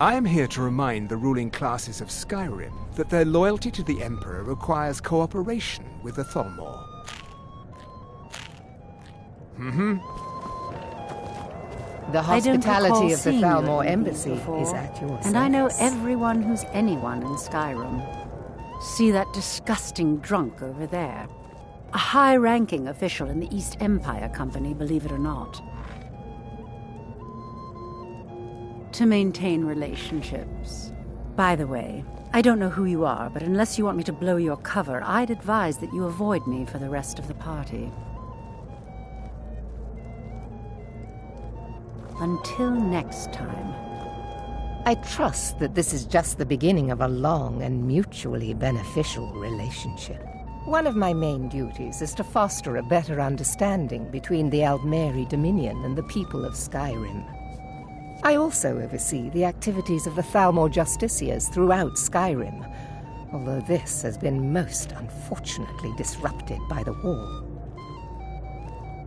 I am here to remind the ruling classes of Skyrim that their loyalty to the Emperor requires cooperation with the Thalmor. The I don't recall hospitality of the seeing you at Thalmor these Embassy before, is at your and I know service. everyone who's anyone in Skyrim. See that disgusting drunk over there? A high-ranking official in the East Empire Company, believe it or not. To maintain relationships. By the way, I don't know who you are, but unless you want me to blow your cover, I'd advise that you avoid me for the rest of the party. Until next time. I trust that this is just the beginning of a long and mutually beneficial relationship. One of my main duties is to foster a better understanding between the Aldmeri Dominion and the people of Skyrim. I also oversee the activities of the Thalmor Justiciars throughout Skyrim, although this has been most unfortunately disrupted by the war.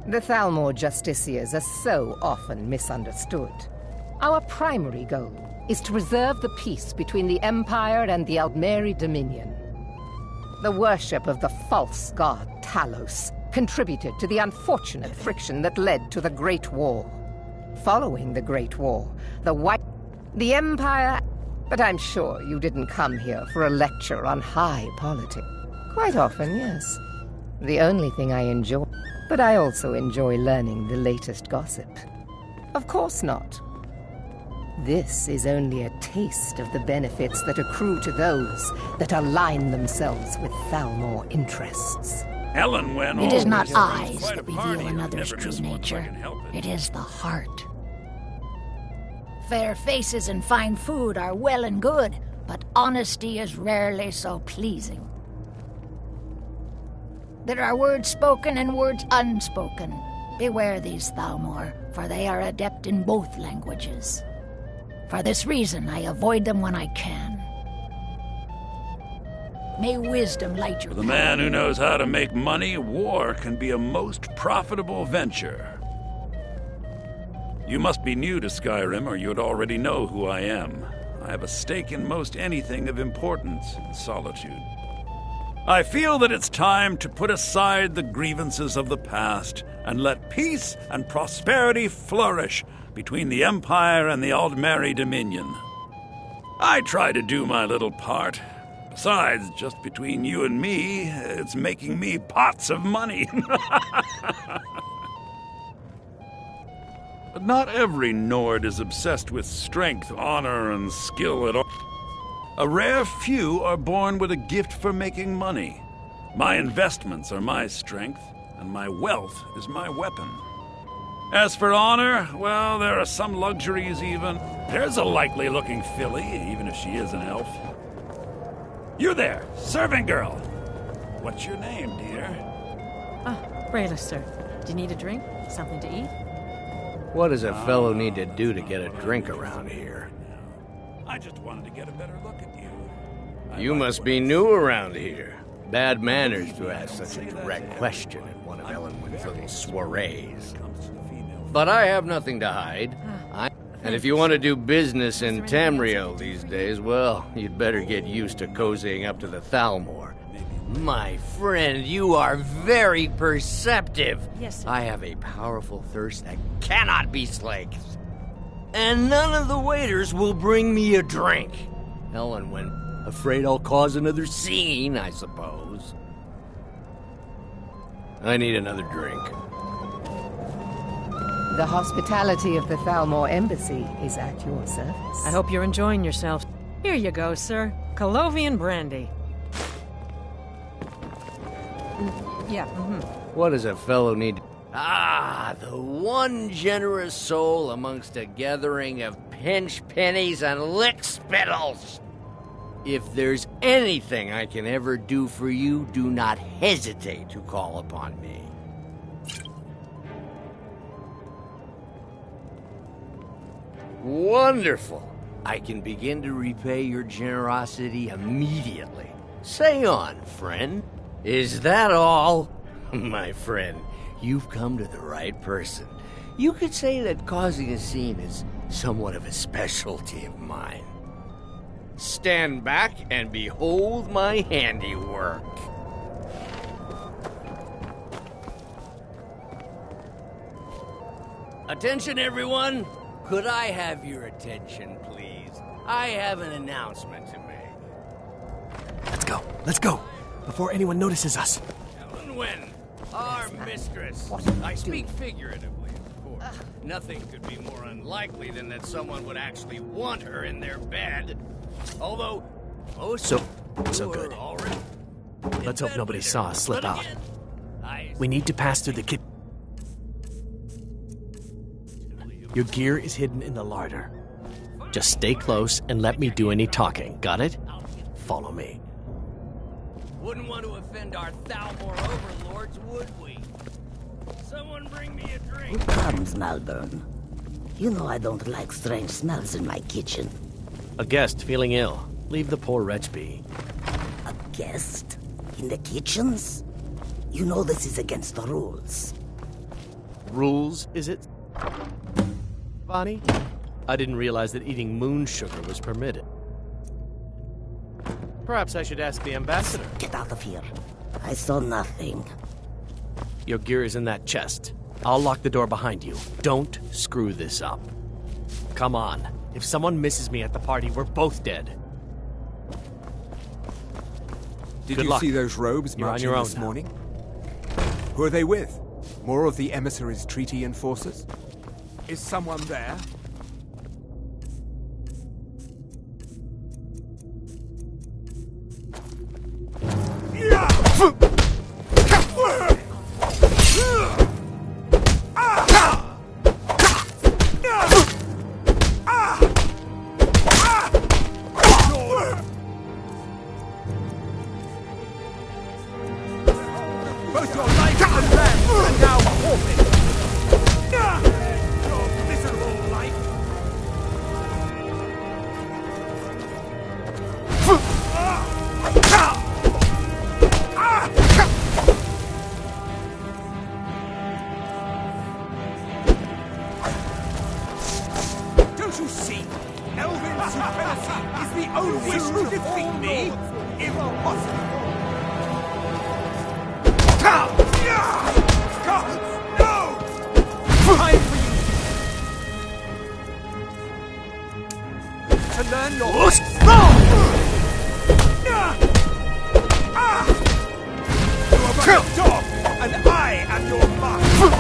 The Thalmor Justiciars are so often misunderstood. Our primary goal is to preserve the peace between the Empire and the Aldmeri Dominion. The worship of the false god Talos contributed to the unfortunate friction that led to the Great War. Following the Great War, the Empire... But I'm sure you didn't come here for a lecture on high politics. Quite often, yes. The only thing I enjoy... But I also enjoy learning the latest gossip. Of course not. This is only a taste of the benefits that accrue to those that align themselves with Thalmor interests. Ellen It is not eyes that reveal another's true nature. It is the heart. Fair faces and fine food are well and good, but honesty is rarely so pleasing. There are words spoken and words unspoken. Beware these, Thalmor, for they are adept in both languages. For this reason, I avoid them when I can. May wisdom light your For the man who knows how to make money, war can be a most profitable venture. You must be new to Skyrim, or you'd already know who I am. I have a stake in most anything of importance in Solitude. I feel that it's time to put aside the grievances of the past and let peace and prosperity flourish between the Empire and the Aldmeri Dominion. I try to do my little part. Besides, just between you and me, it's making me pots of money. But not every Nord is obsessed with strength, honor, and skill at all. A rare few are born with a gift for making money. My investments are my strength, and my wealth is my weapon. As for honor, well, there are some luxuries even. There's a likely-looking filly, even if she is an elf. You there, servant girl. What's your name, dear? Brayless, sir. Do you need a drink? Something to eat? What does a fellow need to do to get a drink around here? I just wanted to get a better look at you. You must be new around here. Bad manners to ask such a direct question at one of Ellenwood's little soirees. But I have nothing to hide. And if you want to do business in Tamriel these days, well, you'd better get used to cozying up to the Thalmor. My friend, you are very perceptive. Yes, sir. I have a powerful thirst that cannot be slaked. And none of the waiters will bring me a drink. Ellenwood, afraid I'll cause another scene, I suppose. I need another drink. The hospitality of the Thalmor Embassy is at your service. I hope you're enjoying yourself. Here you go, sir. Colovian brandy. Yeah, What does a fellow need? Ah, the one generous soul amongst a gathering of pinch pennies and lick spittles. If there's anything I can ever do for you, do not hesitate to call upon me. Wonderful. I can begin to repay your generosity immediately. Say on, friend. Is that all? My friend, you've come to the right person. You could say that causing a scene is somewhat of a specialty of mine. Stand back and behold my handiwork. Attention, everyone! Could I have your attention, please? I have an announcement to make. Let's go, before anyone notices us. Ellenwood, our mistress. I speak figuratively, of course. Nothing could be more unlikely than that someone would actually want her in their bed. Although, So good. Let's hope nobody saw us slip out. We need to pass through the kitchen. Your gear is hidden in the larder. Just stay close and let me do any talking. Got it? Follow me. Wouldn't want to offend our Thalmor overlords, would we? Someone bring me a drink. Who comes, Malburn? You know I don't like strange smells in my kitchen. A guest feeling ill. Leave the poor wretch be. A guest? In the kitchens? You know this is against the rules. Rules, is it? Bonnie? I didn't realize that eating moon sugar was permitted. Perhaps I should ask the ambassador. Get out of here. I saw nothing. Your gear is in that chest. I'll lock the door behind you. Don't screw this up. Come on. If someone misses me at the party, we're both dead. Did Good you luck. see those robes You're on marching your own this now. morning? Who are they with? More of the emissaries' treaty enforcers? Is someone there? Both your life and land are now forfeit. Your miserable life. Don't you see? Elven supremacy is the only way to defeat me. Impossible. God, no! Time for you to learn your rights. You are but a dog, and I am your master.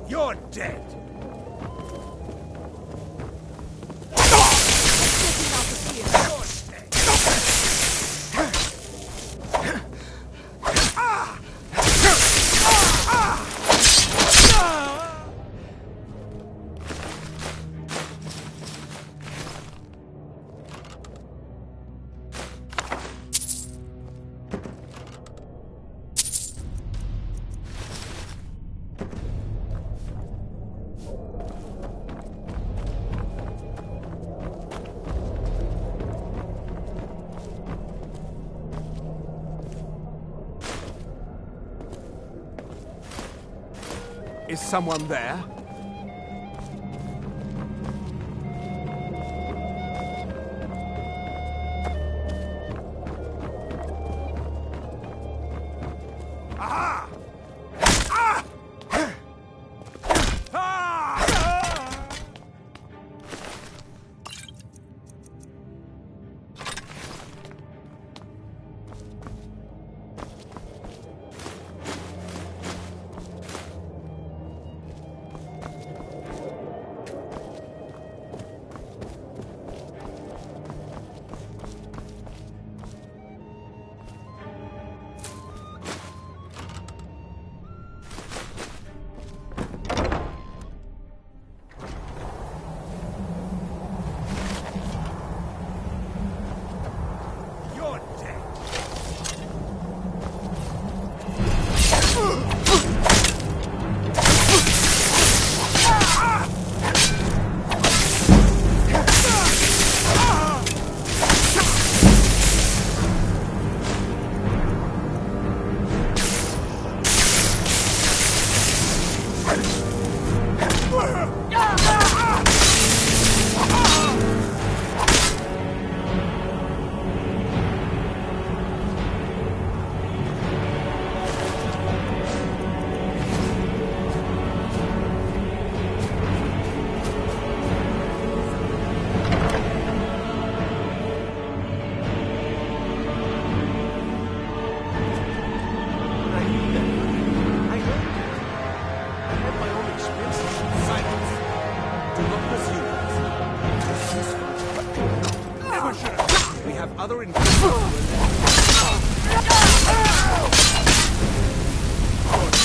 You're dead. Is someone there? Aha! Ah! Other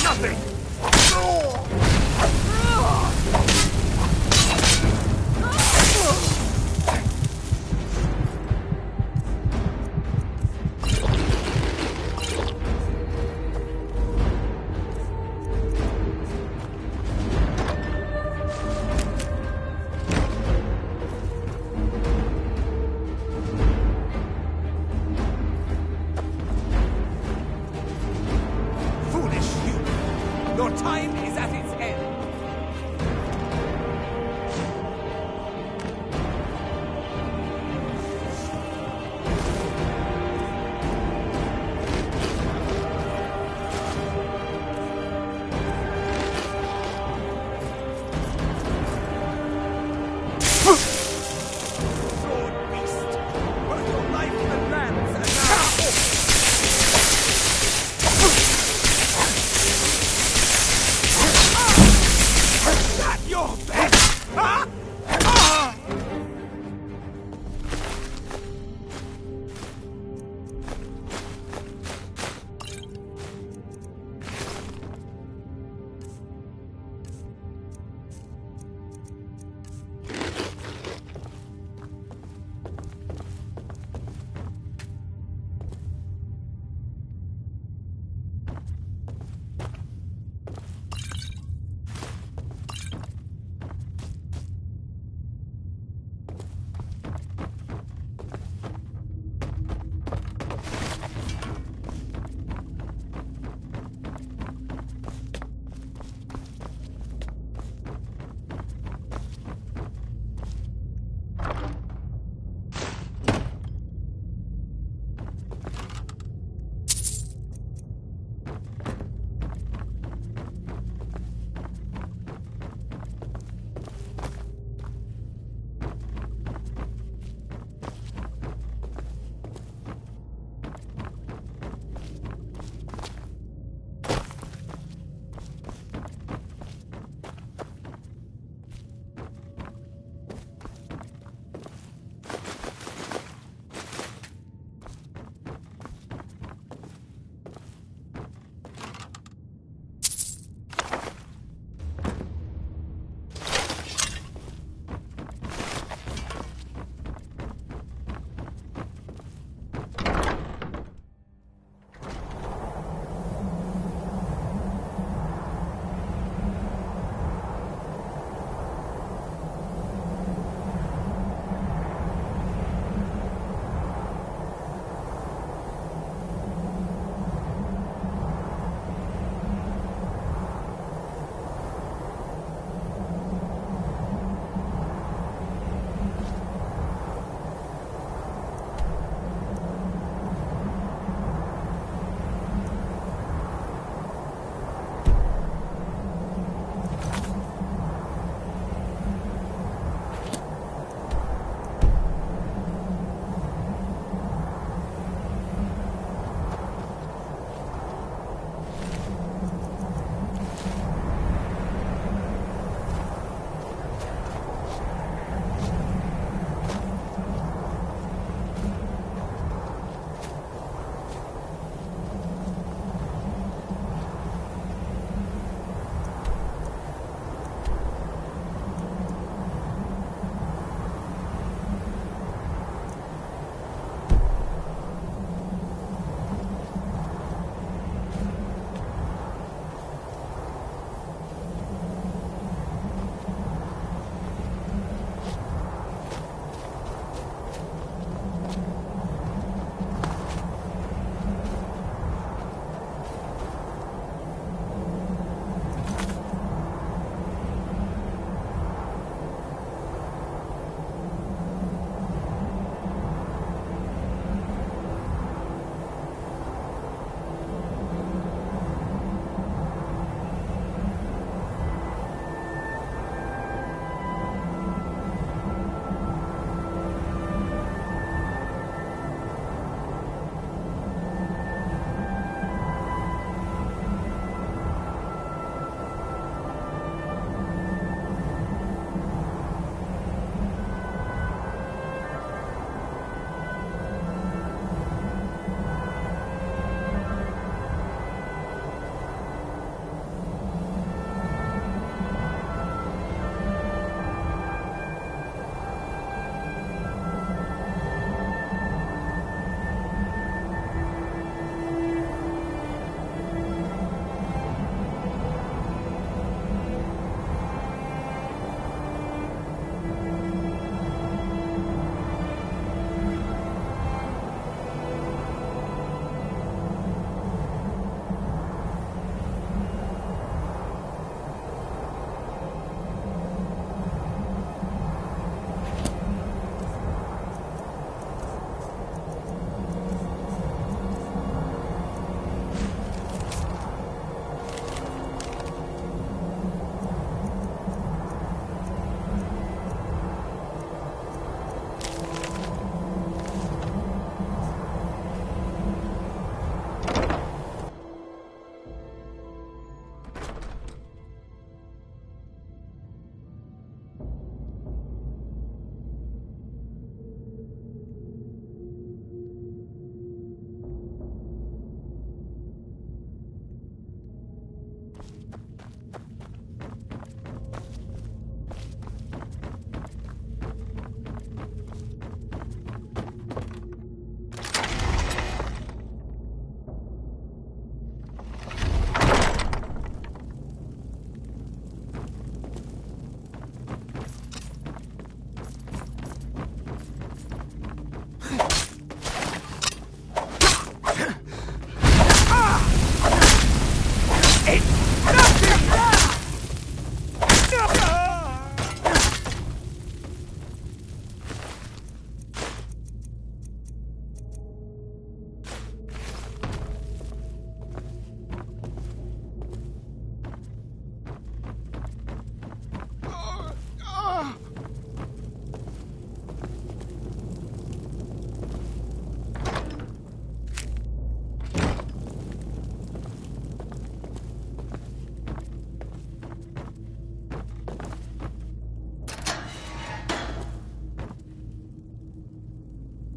nothing.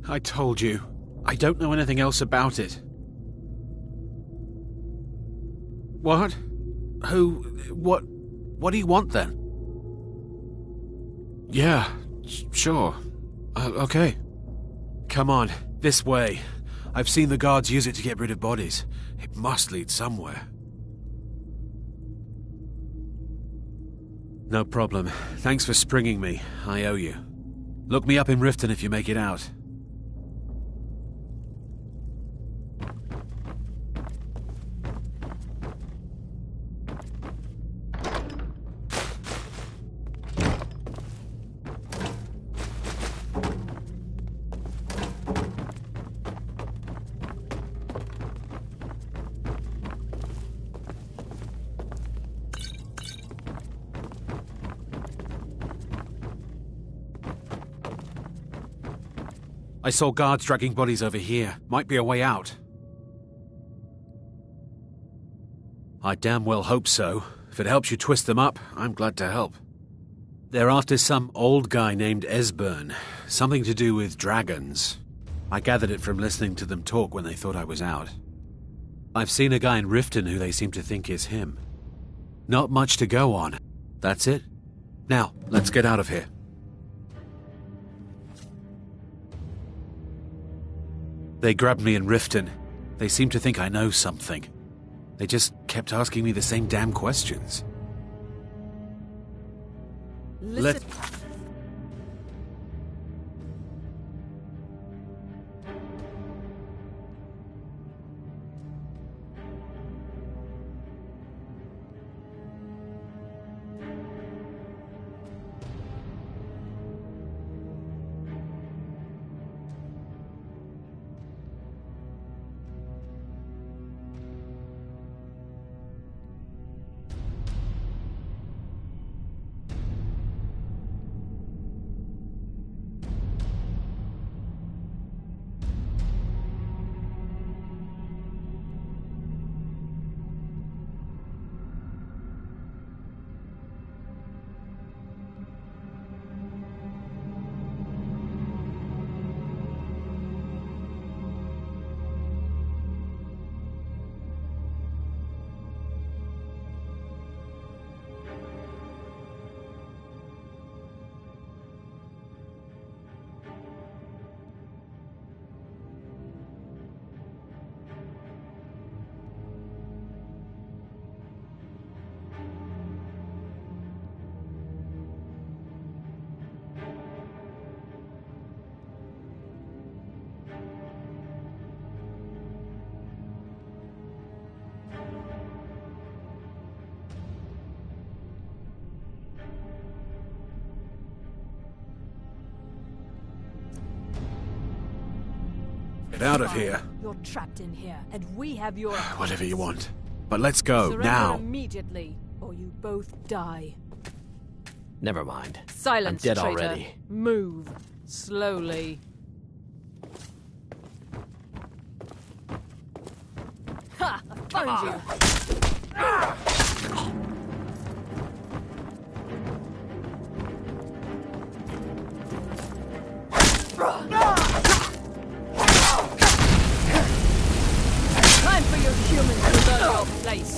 I told you. I don't know anything else about it. What? Who? What do you want then? Yeah, sure. Okay. Come on, this way. I've seen the guards use it to get rid of bodies. It must lead somewhere. No problem. Thanks for springing me. I owe you. Look me up in Riften if you make it out. I saw guards dragging bodies over here. Might be a way out. I damn well hope so. If it helps you twist them up, I'm glad to help. They're after some old guy named Esbern. Something to do with dragons. I gathered it from listening to them talk when they thought I was out. I've seen a guy in Riften who they seem to think is him. Not much to go on. That's it. Now, let's get out of here. They grabbed me in Riften. They seem to think I know something. They just kept asking me the same damn questions. Listen. Get out of here. You're trapped in here, and we have your... Whatever you want. But let's go, Surrender now. immediately, or you both die. Never mind. Silence, I'm dead traitor. already. Move. Slowly. Ha! I found you! Time for your humans to learn your place.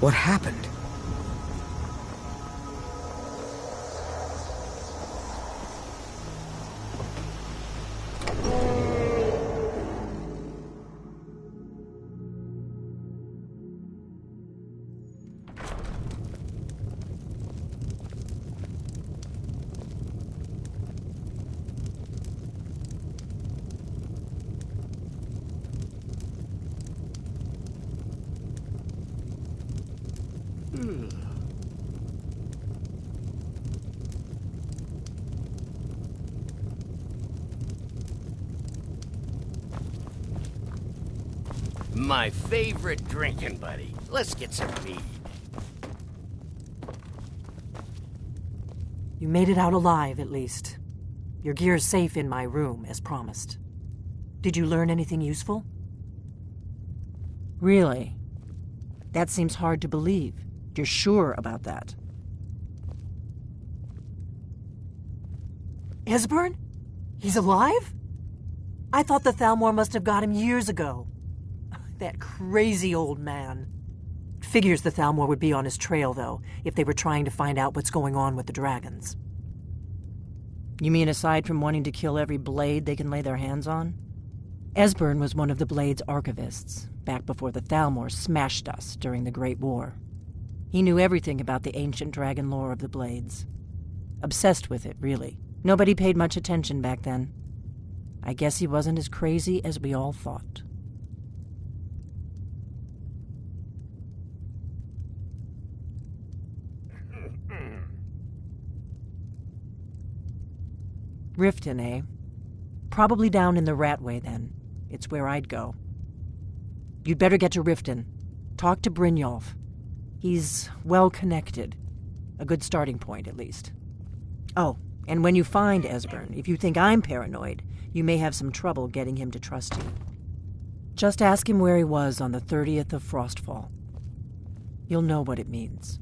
What happened? My favorite drinking buddy. Let's get some mead. You made it out alive, at least. Your gear's safe in my room, as promised. Did you learn anything useful? Really? That seems hard to believe. You're sure about that? Esbern? He's alive? I thought the Thalmor must have got him years ago. That crazy old man. Figures the Thalmor would be on his trail, though, if they were trying to find out what's going on with the dragons. You mean aside from wanting to kill every blade they can lay their hands on? Esbern was one of the Blade's archivists, back before the Thalmor smashed us during the Great War. He knew everything about the ancient dragon lore of the Blades. Obsessed with it, really. Nobody paid much attention back then. I guess he wasn't as crazy as we all thought. Riften, eh? Probably down in the Ratway, then. It's where I'd go. You'd better get to Riften. Talk to Brynjolf. He's well-connected. A good starting point, at least. Oh, and when you find Esbern, if you think I'm paranoid, you may have some trouble getting him to trust you. Just ask him where he was on the 30th of Frostfall. You'll know what it means.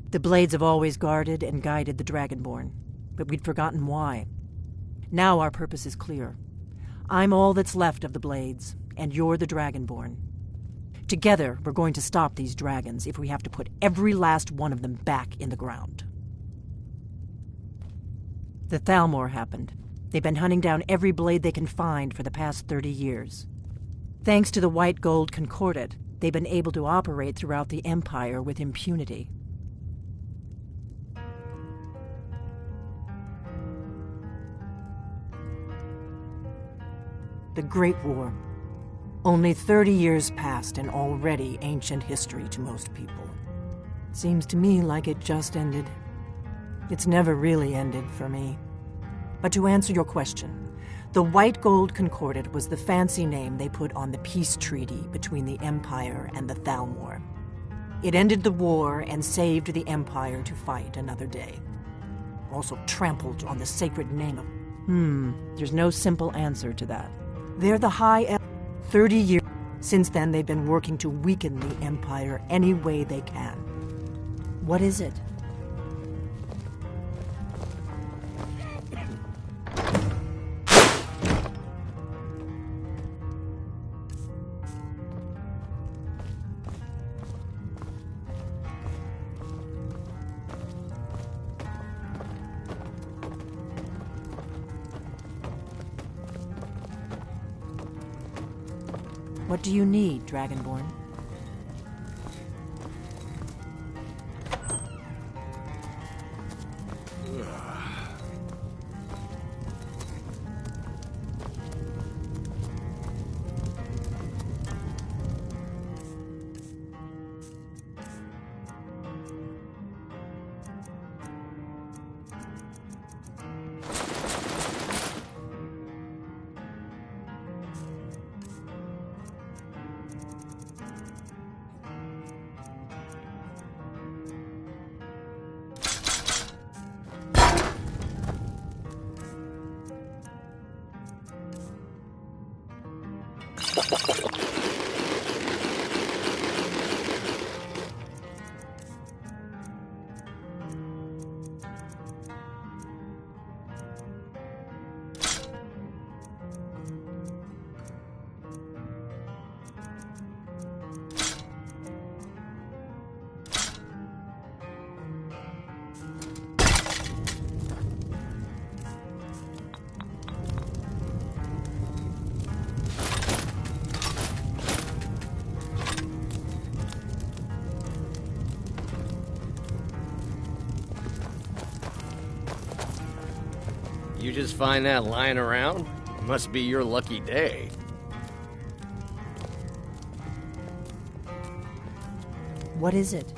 The Blades have always guarded and guided the Dragonborn, but we'd forgotten why. Now our purpose is clear. I'm all that's left of the Blades, and you're the Dragonborn. Together, we're going to stop these dragons if we have to put every last one of them back in the ground. The Thalmor happened. They've been hunting down every blade they can find for the past 30 years. Thanks to the White Gold Concordat, they've been able to operate throughout the Empire with impunity. The Great War. Only 30 years passed and already ancient history to most people. Seems to me like it just ended. It's never really ended for me. But to answer your question, the White Gold Concordat was the fancy name they put on the peace treaty between the Empire and the Thalmor. It ended the war and saved the Empire to fight another day. Also trampled on the sacred name of... There's no simple answer to that. They're the High Elf. 30 years since then, they've been working to weaken the Empire any way they can. What is it? What do you need, Dragonborn? You just find that lying around? Must be your lucky day. What is it?